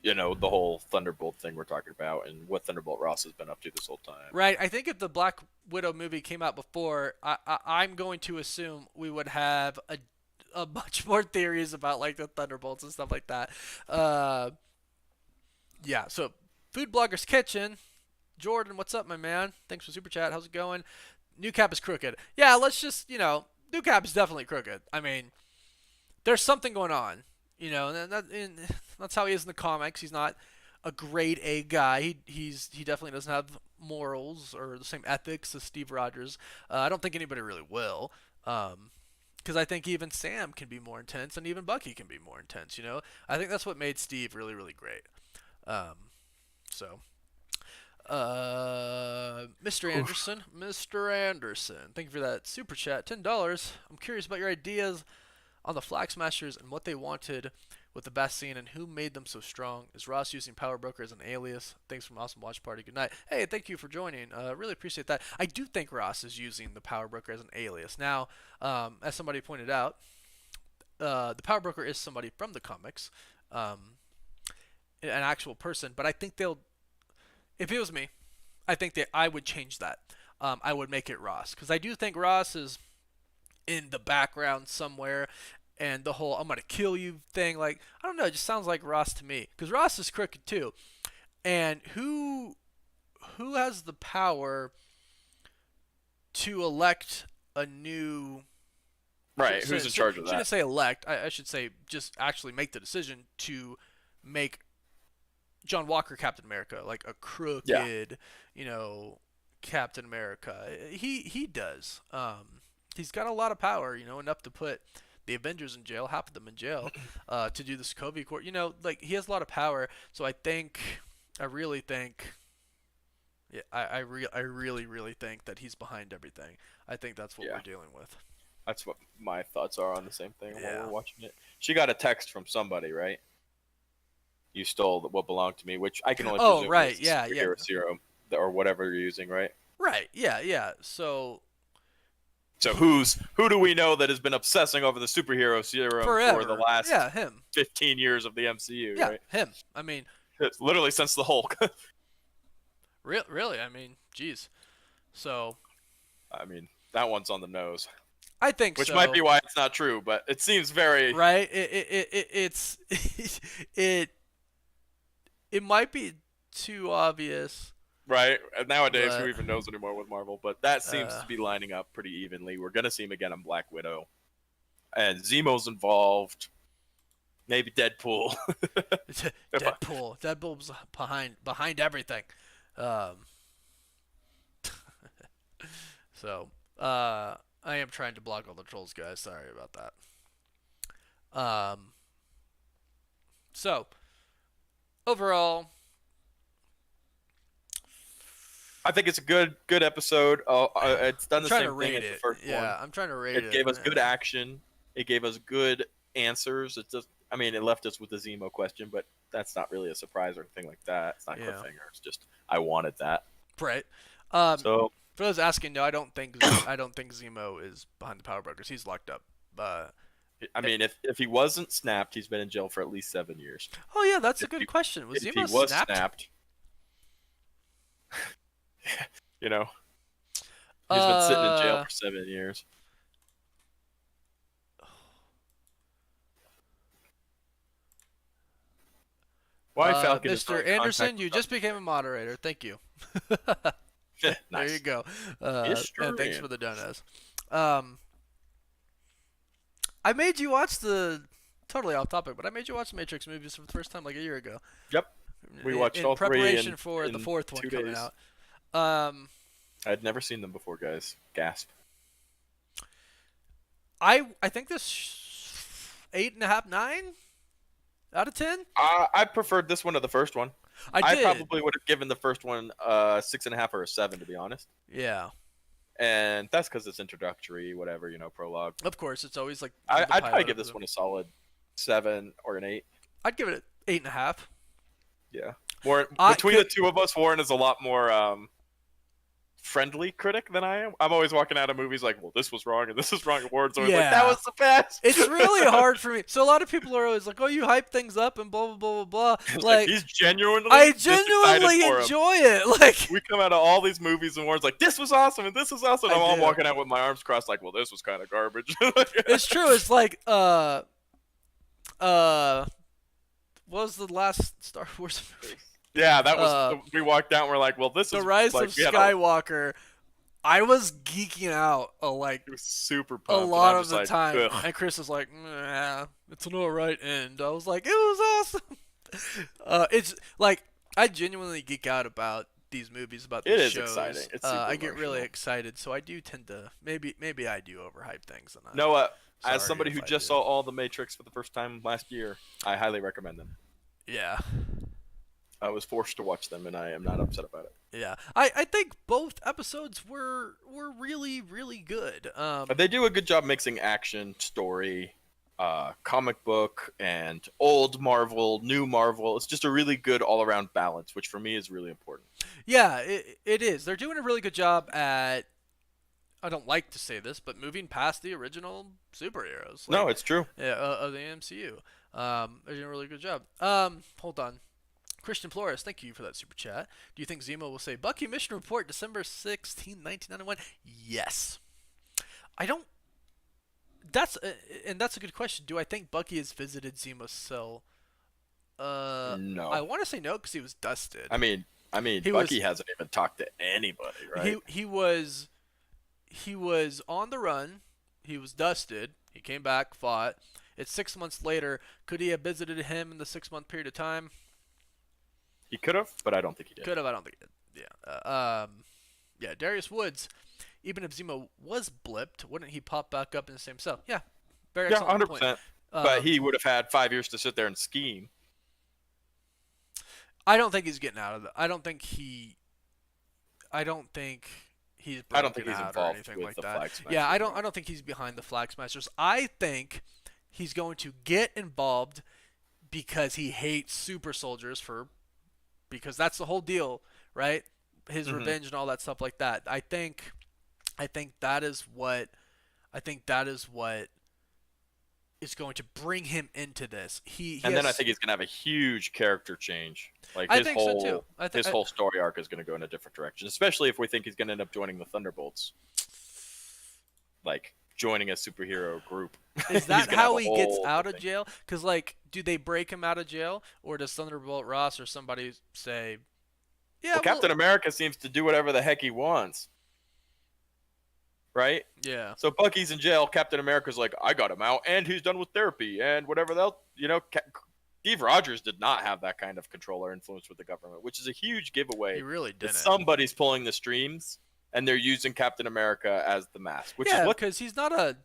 the whole Thunderbolt thing we're talking about and what Thunderbolt Ross has been up to this whole time. Right. I think if the Black Widow movie came out before, I'm going to assume we would have a much more theories about like the Thunderbolts and stuff like that. Yeah. So Food Blogger's Kitchen, Jordan, what's up, my man? Thanks for super chat. How's it going? New Cap is crooked. Yeah. Let's just New Cap is definitely crooked. I mean, there's something going on. And that's how he is in the comics. He's not a grade A guy. He definitely doesn't have morals or the same ethics as Steve Rogers. I don't think anybody really will, because I think even Sam can be more intense, and even Bucky can be more intense. I think that's what made Steve really, really great. Mr. Anderson, thank you for that super chat, $10. I'm curious about your ideas on the Flag Smashers and what they wanted with the best scene and who made them so strong. Is Ross using Power Broker as an alias? Thanks from Awesome Watch Party. Good night. Hey, thank you for joining. Really appreciate that. I do think Ross is using the Power Broker as an alias. Now, as somebody pointed out, the Power Broker is somebody from the comics, an actual person. But I think if it was me, I think that I would change that. I would make it Ross, because I do think Ross is in the background somewhere, and the whole "I'm gonna kill you" thing, like, I don't know, it just sounds like Ross to me, because Ross is crooked too. And who has the power to elect a new who's in charge of that? I shouldn't say elect, I should say just actually make the decision to make John Walker Captain America, like a crooked Captain America. He does. He's got a lot of power, enough to put the Avengers in jail, half of them in jail, to do the Sokovia Court. Like, he has a lot of power. So I really think that he's behind everything. I think that's what we're dealing with. That's what my thoughts are on the same thing while we're watching it. She got a text from somebody, right? You stole what belonged to me, which I can only presume right, is superhero serum or whatever you're using, right? Right, yeah. So who do we know that has been obsessing over the superhero serum forever. for the last him. 15 years of the MCU, right? Him. I mean, It's literally since the Hulk. Really, I mean, geez. So I mean, that one's on the nose, I think which so. might be why it's not true, but it seems very Right? It's it might be too obvious. right. And nowadays, But, who even knows anymore with Marvel? But that seems to be lining up pretty evenly. We're gonna see him again on Black Widow, and Zemo's involved. Maybe Deadpool. Deadpool's behind everything. Um, so I am trying to block all the trolls, guys. Sorry about that. So overall, I think it's a good episode. It's done I'm the trying same to thing rate as the it. first one. Yeah, I'm trying to rate it. It gave us good action. It gave us good answers. It just, I mean, it left us with the Zemo question, but that's not really a surprise or anything like that. It's not Yeah. cliffhanger. It's just I wanted that. Right. So For those asking, no, I don't think Zemo is behind the Power Brokers. He's locked up. I mean, if he wasn't snapped, he's been in jail for at least 7 years. Oh yeah, that's a If good he- question. Was if Zemo he was snapped? you know, he's been sitting in jail for 7 years. Why Falcon is not Mr. in Anderson, contact you with just became a moderator. Thank you. us? There Nice. you go. History. And thanks for the donuts. I made you watch totally off topic, but I made you watch the Matrix movies for the first time like a year ago. Yep. We watched in all three preparation in- for the in fourth one 2 coming days. out. I'd never seen them before, guys. Gasp. I think this 8.5, 9 out of 10. I preferred this one to the first one. I did. probably would have given the first one 6.5 or a 7, to be honest. Yeah. And that's because it's introductory, whatever, prologue. Of course, it's always like. I'd the probably pilot give of this the- one a solid 7 or an 8. I'd give it 8.5. Yeah. Warren, I between could- the two of us, Warren is a lot more friendly critic than I am. I'm always walking out of movies like, well, this was wrong and this is wrong. And Warren's always like, Yeah. that was the best. It's really hard for me. So a lot of people are always like, "Oh, you hype things up and blah blah blah blah blah." It's Like, he's genuinely I just excited genuinely for him. enjoy it. Like, We come out of all these movies and Warren's like, this was awesome and this was awesome. I I'm all do. walking out with my arms crossed like, well, this was kind of garbage. it's true. It's like, what was the last Star Wars movie? Yeah, that was. We walked out and we're like, well, this The is Rise like, of we had Skywalker. I was geeking out like It was super a pumped. and lot I'm of just the like, time, ugh. and Chris was like, "Nah, it's an alright end." I was like, "It was awesome." It's like I genuinely geek out about these movies, about these It is shows. exciting. It's I super get really emotional. excited, so I do tend to maybe I do overhype things. And Noah, sorry as somebody if who I just do. saw all the Matrix for the first time last year, I highly recommend them. Yeah, I was forced to watch them, and I am not upset about it. yeah. I think both episodes were really really good. But they do a good job mixing action, story, comic book, and old Marvel, new Marvel. It's just a really good all-around balance, which for me is really important. Yeah, it is. They're doing a really good job at. I don't like to say this, but moving past the original superheroes. No, it's true. Yeah, of the MCU. They're doing a really good job. Hold on. Christian Flores, thank you for that super chat. Do you think Zemo will say Bucky Mission Report December 16, 1991? Yes. I don't. That's a good question. Do I think Bucky has visited Zemo's cell? No. I want to say no because he was dusted. I mean, He Bucky was- hasn't even talked to anybody, right? He was on the run. He was dusted. He came back, fought. It's 6 months later. Could he have visited him in the 6-month period of time? He could have, but I don't think he did. Could have. I don't think he did. Yeah. Darius Woods. Even if Zemo was blipped, wouldn't he pop back up in the same cell? Yeah. Very Yeah, excellent 100%. point. But he would have had 5 years to sit there and scheme. I don't think he's getting out of the. I don't think he's. I don't think he's broken out or involved anything with like the that. Flag Smashers. Yeah, I don't think he's behind the Flag Smashers. I think he's going to get involved because he hates super soldiers because that's the whole deal, right? His Mhm. revenge and all that stuff like that. I think that is what is going to bring him into this. He And then I has, think he's gonna have a huge character change. Like I his think so whole too. his whole story arc is gonna go in a different direction, especially if we think he's gonna end up joining the Thunderbolts, like joining a superhero group. Is He's that gonna have how a he gets whole out of thing. jail? Because like, do they break him out of jail, or does Thunderbolt Ross or somebody say, "Yeah, Well, Captain America seems to do whatever the heck he wants, right? yeah, So Bucky's in jail. Captain America's like, I got him out, and he's done with therapy and whatever else. Steve Rogers did not have that kind of control or influence with the government, which is a huge giveaway. he really That didn't." somebody's pulling the strings, and they're using Captain America as the mask, which Yeah, is what. because he's not a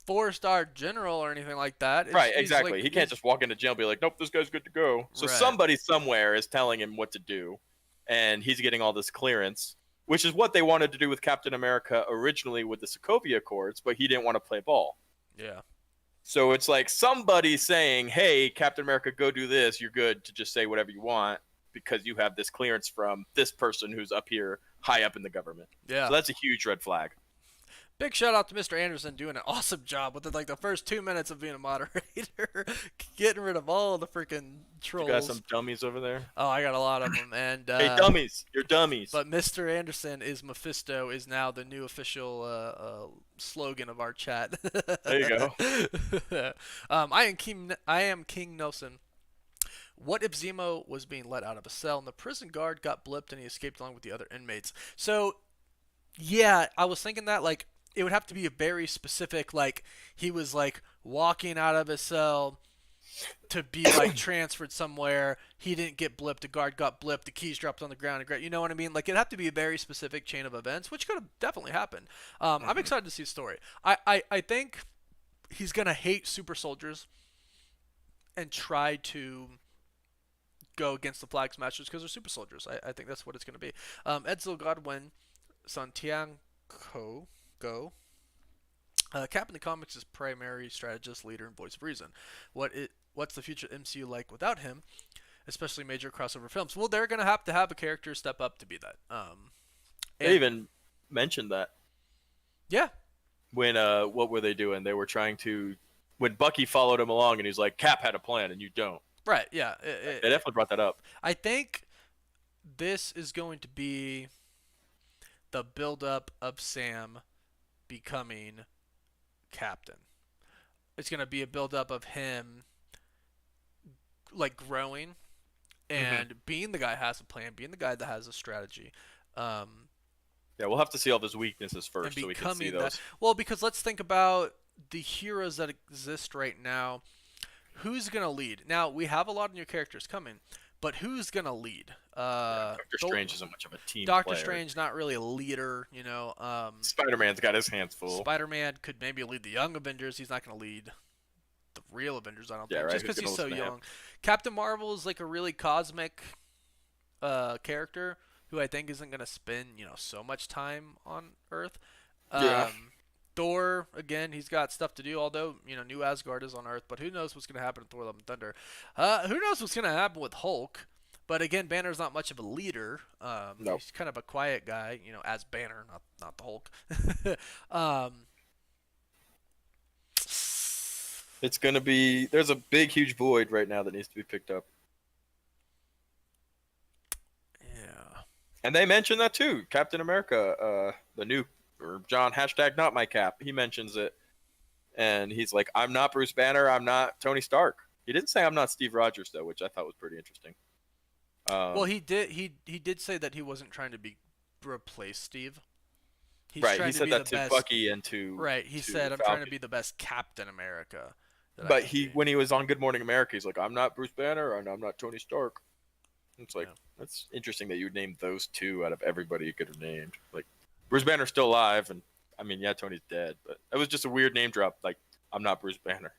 four-star general or anything like that. Right, He's exactly. like- He can't he's- just walk into jail and be like, nope, this guy's good to go. So Right. somebody somewhere is telling him what to do, and he's getting all this clearance, which is what they wanted to do with Captain America originally with the Sokovia Accords, but he didn't want to play ball. Yeah, So it's like somebody saying, hey, Captain America, go do this. You're good to just say whatever you want because you have this clearance from this person who's up here, high up in the government. yeah. So that's a huge red flag. Big shout out to Mr. Anderson doing an awesome job with like the first 2 minutes of being a moderator, getting rid of all the freaking trolls. You got some dummies over there? Oh, I got a lot of them, and Hey, dummies. You're dummies. But Mr. Anderson is Mephisto is now the new official slogan of our chat. There you go. I am King Nelson. What if Zemo was being let out of a cell and the prison guard got blipped and he escaped along with the other inmates? So, yeah, I was thinking that like it would have to be a very specific, like he was like walking out of his cell to be like transferred somewhere. He didn't get blipped. The guard got blipped. The keys dropped on the ground. You know what I mean? Like it'd have to be a very specific chain of events, which could have definitely happened. I'm excited to see the story. I think he's gonna hate super soldiers and try to go against the Flag Smashers because they're super soldiers. I think that's what it's gonna be. Edsel Godwin Santiago Go. Cap in the comics is primary strategist, leader, and voice of reason. What's the future MCU like without him, especially major crossover films? Well, they're gonna have to have a character step up to be that. They even mentioned that Yeah, when what were they doing? They were trying to when Bucky followed him along and he's like, Cap had a plan and you don't. right. Yeah, They definitely brought that up. I think this is going to be the build-up of Sam becoming Captain. It's going to be a build-up of him like growing and being the guy who has a plan, being the guy that has a strategy. Yeah, we'll have to see all those weaknesses And first so we can see becoming those. that. Well, because let's think about the heroes that exist right now. Who's going to lead? Now, we have a lot of new characters coming, but who's going to lead? Doctor Strange isn't much of a team Doctor player. Strange, not really a leader, you know. Spider-Man's got his hands full. Spider-Man could maybe lead the Young Avengers. He's not going to lead the real Avengers, I don't Yeah, think, right, just who's because he's so gonna snap? young. Captain Marvel is like a really cosmic character who I think isn't going to spend, so much time on Earth. Yeah. Thor, again, he's got stuff to do, although, New Asgard is on Earth, but who knows what's going to happen in Thor Love and Thunder. Who knows what's going to happen with Hulk. But again, Banner's not much of a leader. Nope. He's kind of a quiet guy, as Banner, not the Hulk. It's going to be... There's a big, huge void right now that needs to be picked up. Yeah. And they mentioned that too. Captain America, the new... Or John, #not my cap. He mentions it. And he's like, I'm not Bruce Banner. I'm not Tony Stark. He didn't say I'm not Steve Rogers, though, which I thought was pretty interesting. Well, he did say that he wasn't trying to replace Steve. He's right, trying he to said be that the to best, Bucky and to... Right, he to said, I'm Falcon. trying to be the best Captain America. that I But can be." when he was on Good Morning America, he's like, I'm not Bruce Banner and I'm not Tony Stark. It's like, Yeah. that's interesting that you would name those two out of everybody you could have named. Like, Bruce Banner's still alive, and I mean, yeah, Tony's dead, but it was just a weird name drop. Like, I'm not Bruce Banner.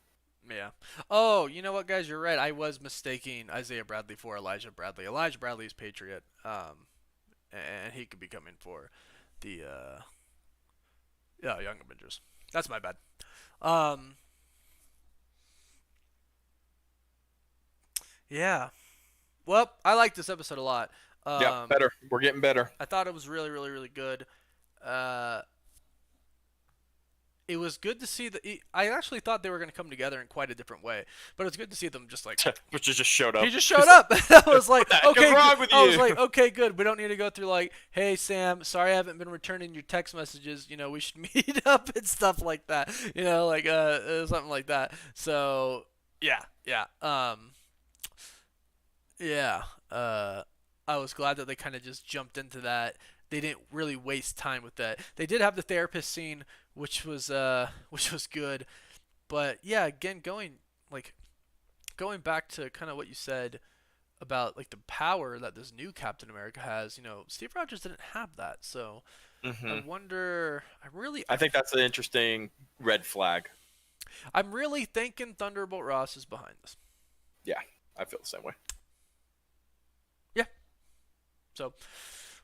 Yeah. Oh, you know what, guys? You're right. I was mistaking Isaiah Bradley for Elijah Bradley. Elijah Bradley is Patriot, and he could be coming for the Young Avengers. That's my bad. Yeah. Well, I like this episode a lot. Yeah, better. We're getting better. I thought it was really, really, really good. it was good to see I actually thought they were going to come together in quite a different way, but it's good to see them just like Which just showed up. he just showed up. I was like, What the heck okay, is wrong with I was you? like, okay, good. We don't need to go through like, hey Sam, sorry I haven't been returning your text messages. You know, we should meet up and stuff like that. You know, like something like that. So yeah, yeah, yeah. I was glad that they kind of just jumped into that. They didn't really waste time with that. They did have the therapist scene, which was good. But yeah, again, going back to kind of what you said about like the power that this new Captain America has. You know, Steve Rogers didn't have that, so I wonder. I think that's an interesting red flag. I'm really thinking Thunderbolt Ross is behind this. Yeah, I feel the same way. Yeah. So,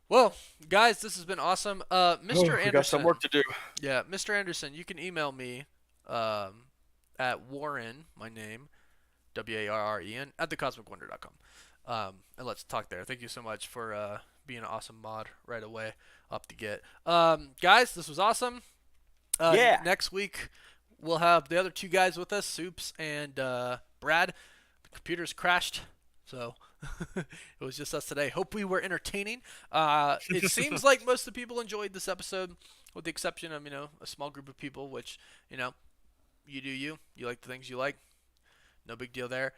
well, guys, this has been awesome. Mr. Anderson. We got some work to do. Yeah, Mr. Anderson, you can email me at Warren, my name, WARREN, at thecosmicwonder.com. And let's talk there. Thank you so much for being an awesome mod right away. Up to get. Guys, this was awesome. Yeah. Next week, we'll have the other two guys with us, Soups and Brad. The computer's crashed, so it was just us today. Hope we were entertaining. It seems like most of the people enjoyed this episode, with the exception of, a small group of people, which, you do you. You like the things you like. No big deal there.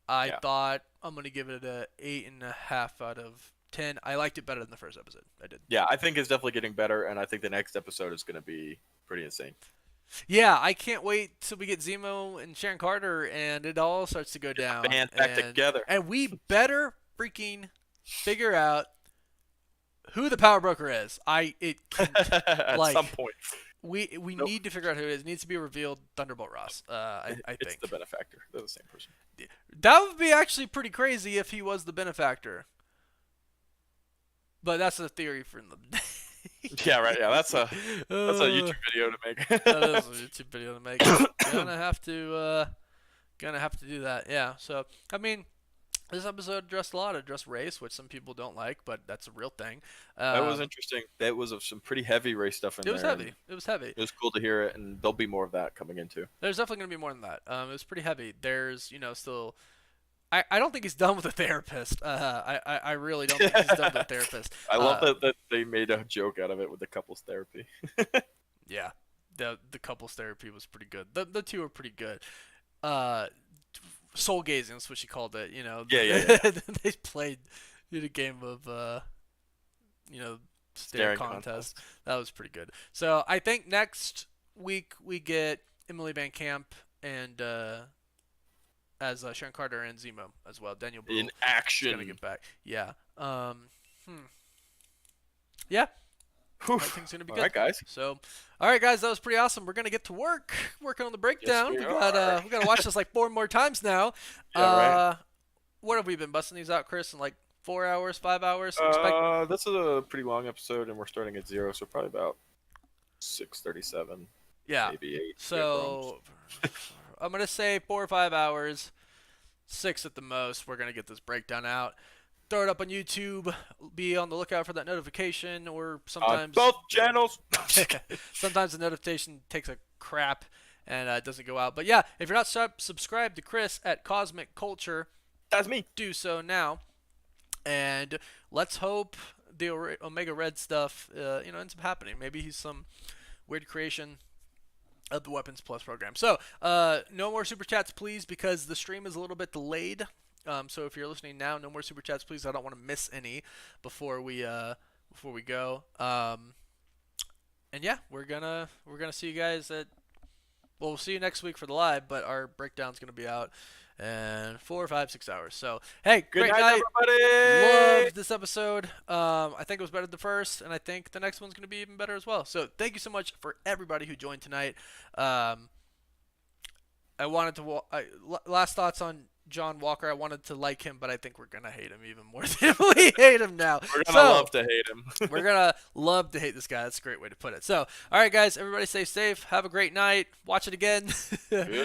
I thought I'm going to give it a 8.5 out of 10. I liked it better than the first episode. I did. Yeah, I think it's definitely getting better, and I think the next episode is going to be pretty insane. Yeah, I can't wait till we get Zemo and Sharon Carter and it all starts to go down. Band back together. And we better freaking figure out who the power broker is. At some point. We need to figure out who it is. It needs to be revealed. Thunderbolt Ross. I think it's the benefactor. They're the same person. That would be actually pretty crazy if he was the benefactor. But that's a theory for the day. Yeah, right. Yeah, that's a YouTube video to make. That is a YouTube video to make. Gonna have to do that. Yeah. So I mean, this episode addressed a lot. It addressed race, which some people don't like, but that's a real thing. That was interesting. That was some pretty heavy race stuff in there. It was heavy. It was heavy. It was cool to hear it, and there'll be more of that coming into. There's definitely gonna be more than that. It was pretty heavy. There's still. I don't think he's done with a therapist. I really don't think he's done with a therapist. I love that they made a joke out of it with the couples therapy. Yeah, the couples therapy was pretty good. The two are pretty good. Soul gazing is what she called it. Yeah. They played a game of stare contest. That was pretty good. So I think next week we get Emily Van Camp and as Sharon Carter and Zemo as well. Daniel Bruhl in action. Is gonna get back. Yeah. Yeah. I think it's gonna be good. All right, guys. So, all right, guys, that was pretty awesome. We're gonna get to working on the breakdown. Yes, we gotta watch this like 4 more times now. Yeah, right. What have we been busting these out, Chris? In like 4 hours, 5 hours? This is a pretty long episode, and we're starting at 0, so probably about 6:37. Yeah. Maybe 8. So I'm gonna say 4 or 5 hours, 6 at the most. We're gonna get this breakdown out. Throw it up on YouTube. Be on the lookout for that notification, or sometimes on both channels. Sometimes the notification takes a crap and it doesn't go out. But yeah, if you're not subscribed to Chris at Cosmic Culture, that's me. Do so now. And let's hope the Omega Red stuff, ends up happening. Maybe he's some weird creation of the Weapons Plus program. So no more super chats, please, because the stream is a little bit delayed. So if you're listening now, no more super chats, please. I don't want to miss any before we go. And yeah, we're gonna see you guys we'll see you next week for the live, but our breakdown's gonna be out in 4, 5, 6 hours. So hey, Good great night, night. everybody. Loved this episode. I think it was better than the first, and I think the next one's gonna be even better as well. So thank you so much for everybody who joined tonight. I wanted to last thoughts on John Walker. I wanted to like him, but I think we're gonna hate him even more than we hate him now. We're gonna love to hate him. We're gonna love to hate this guy. That's a great way to put it. So, all right, guys, everybody stay safe. Have a great night. Watch it again.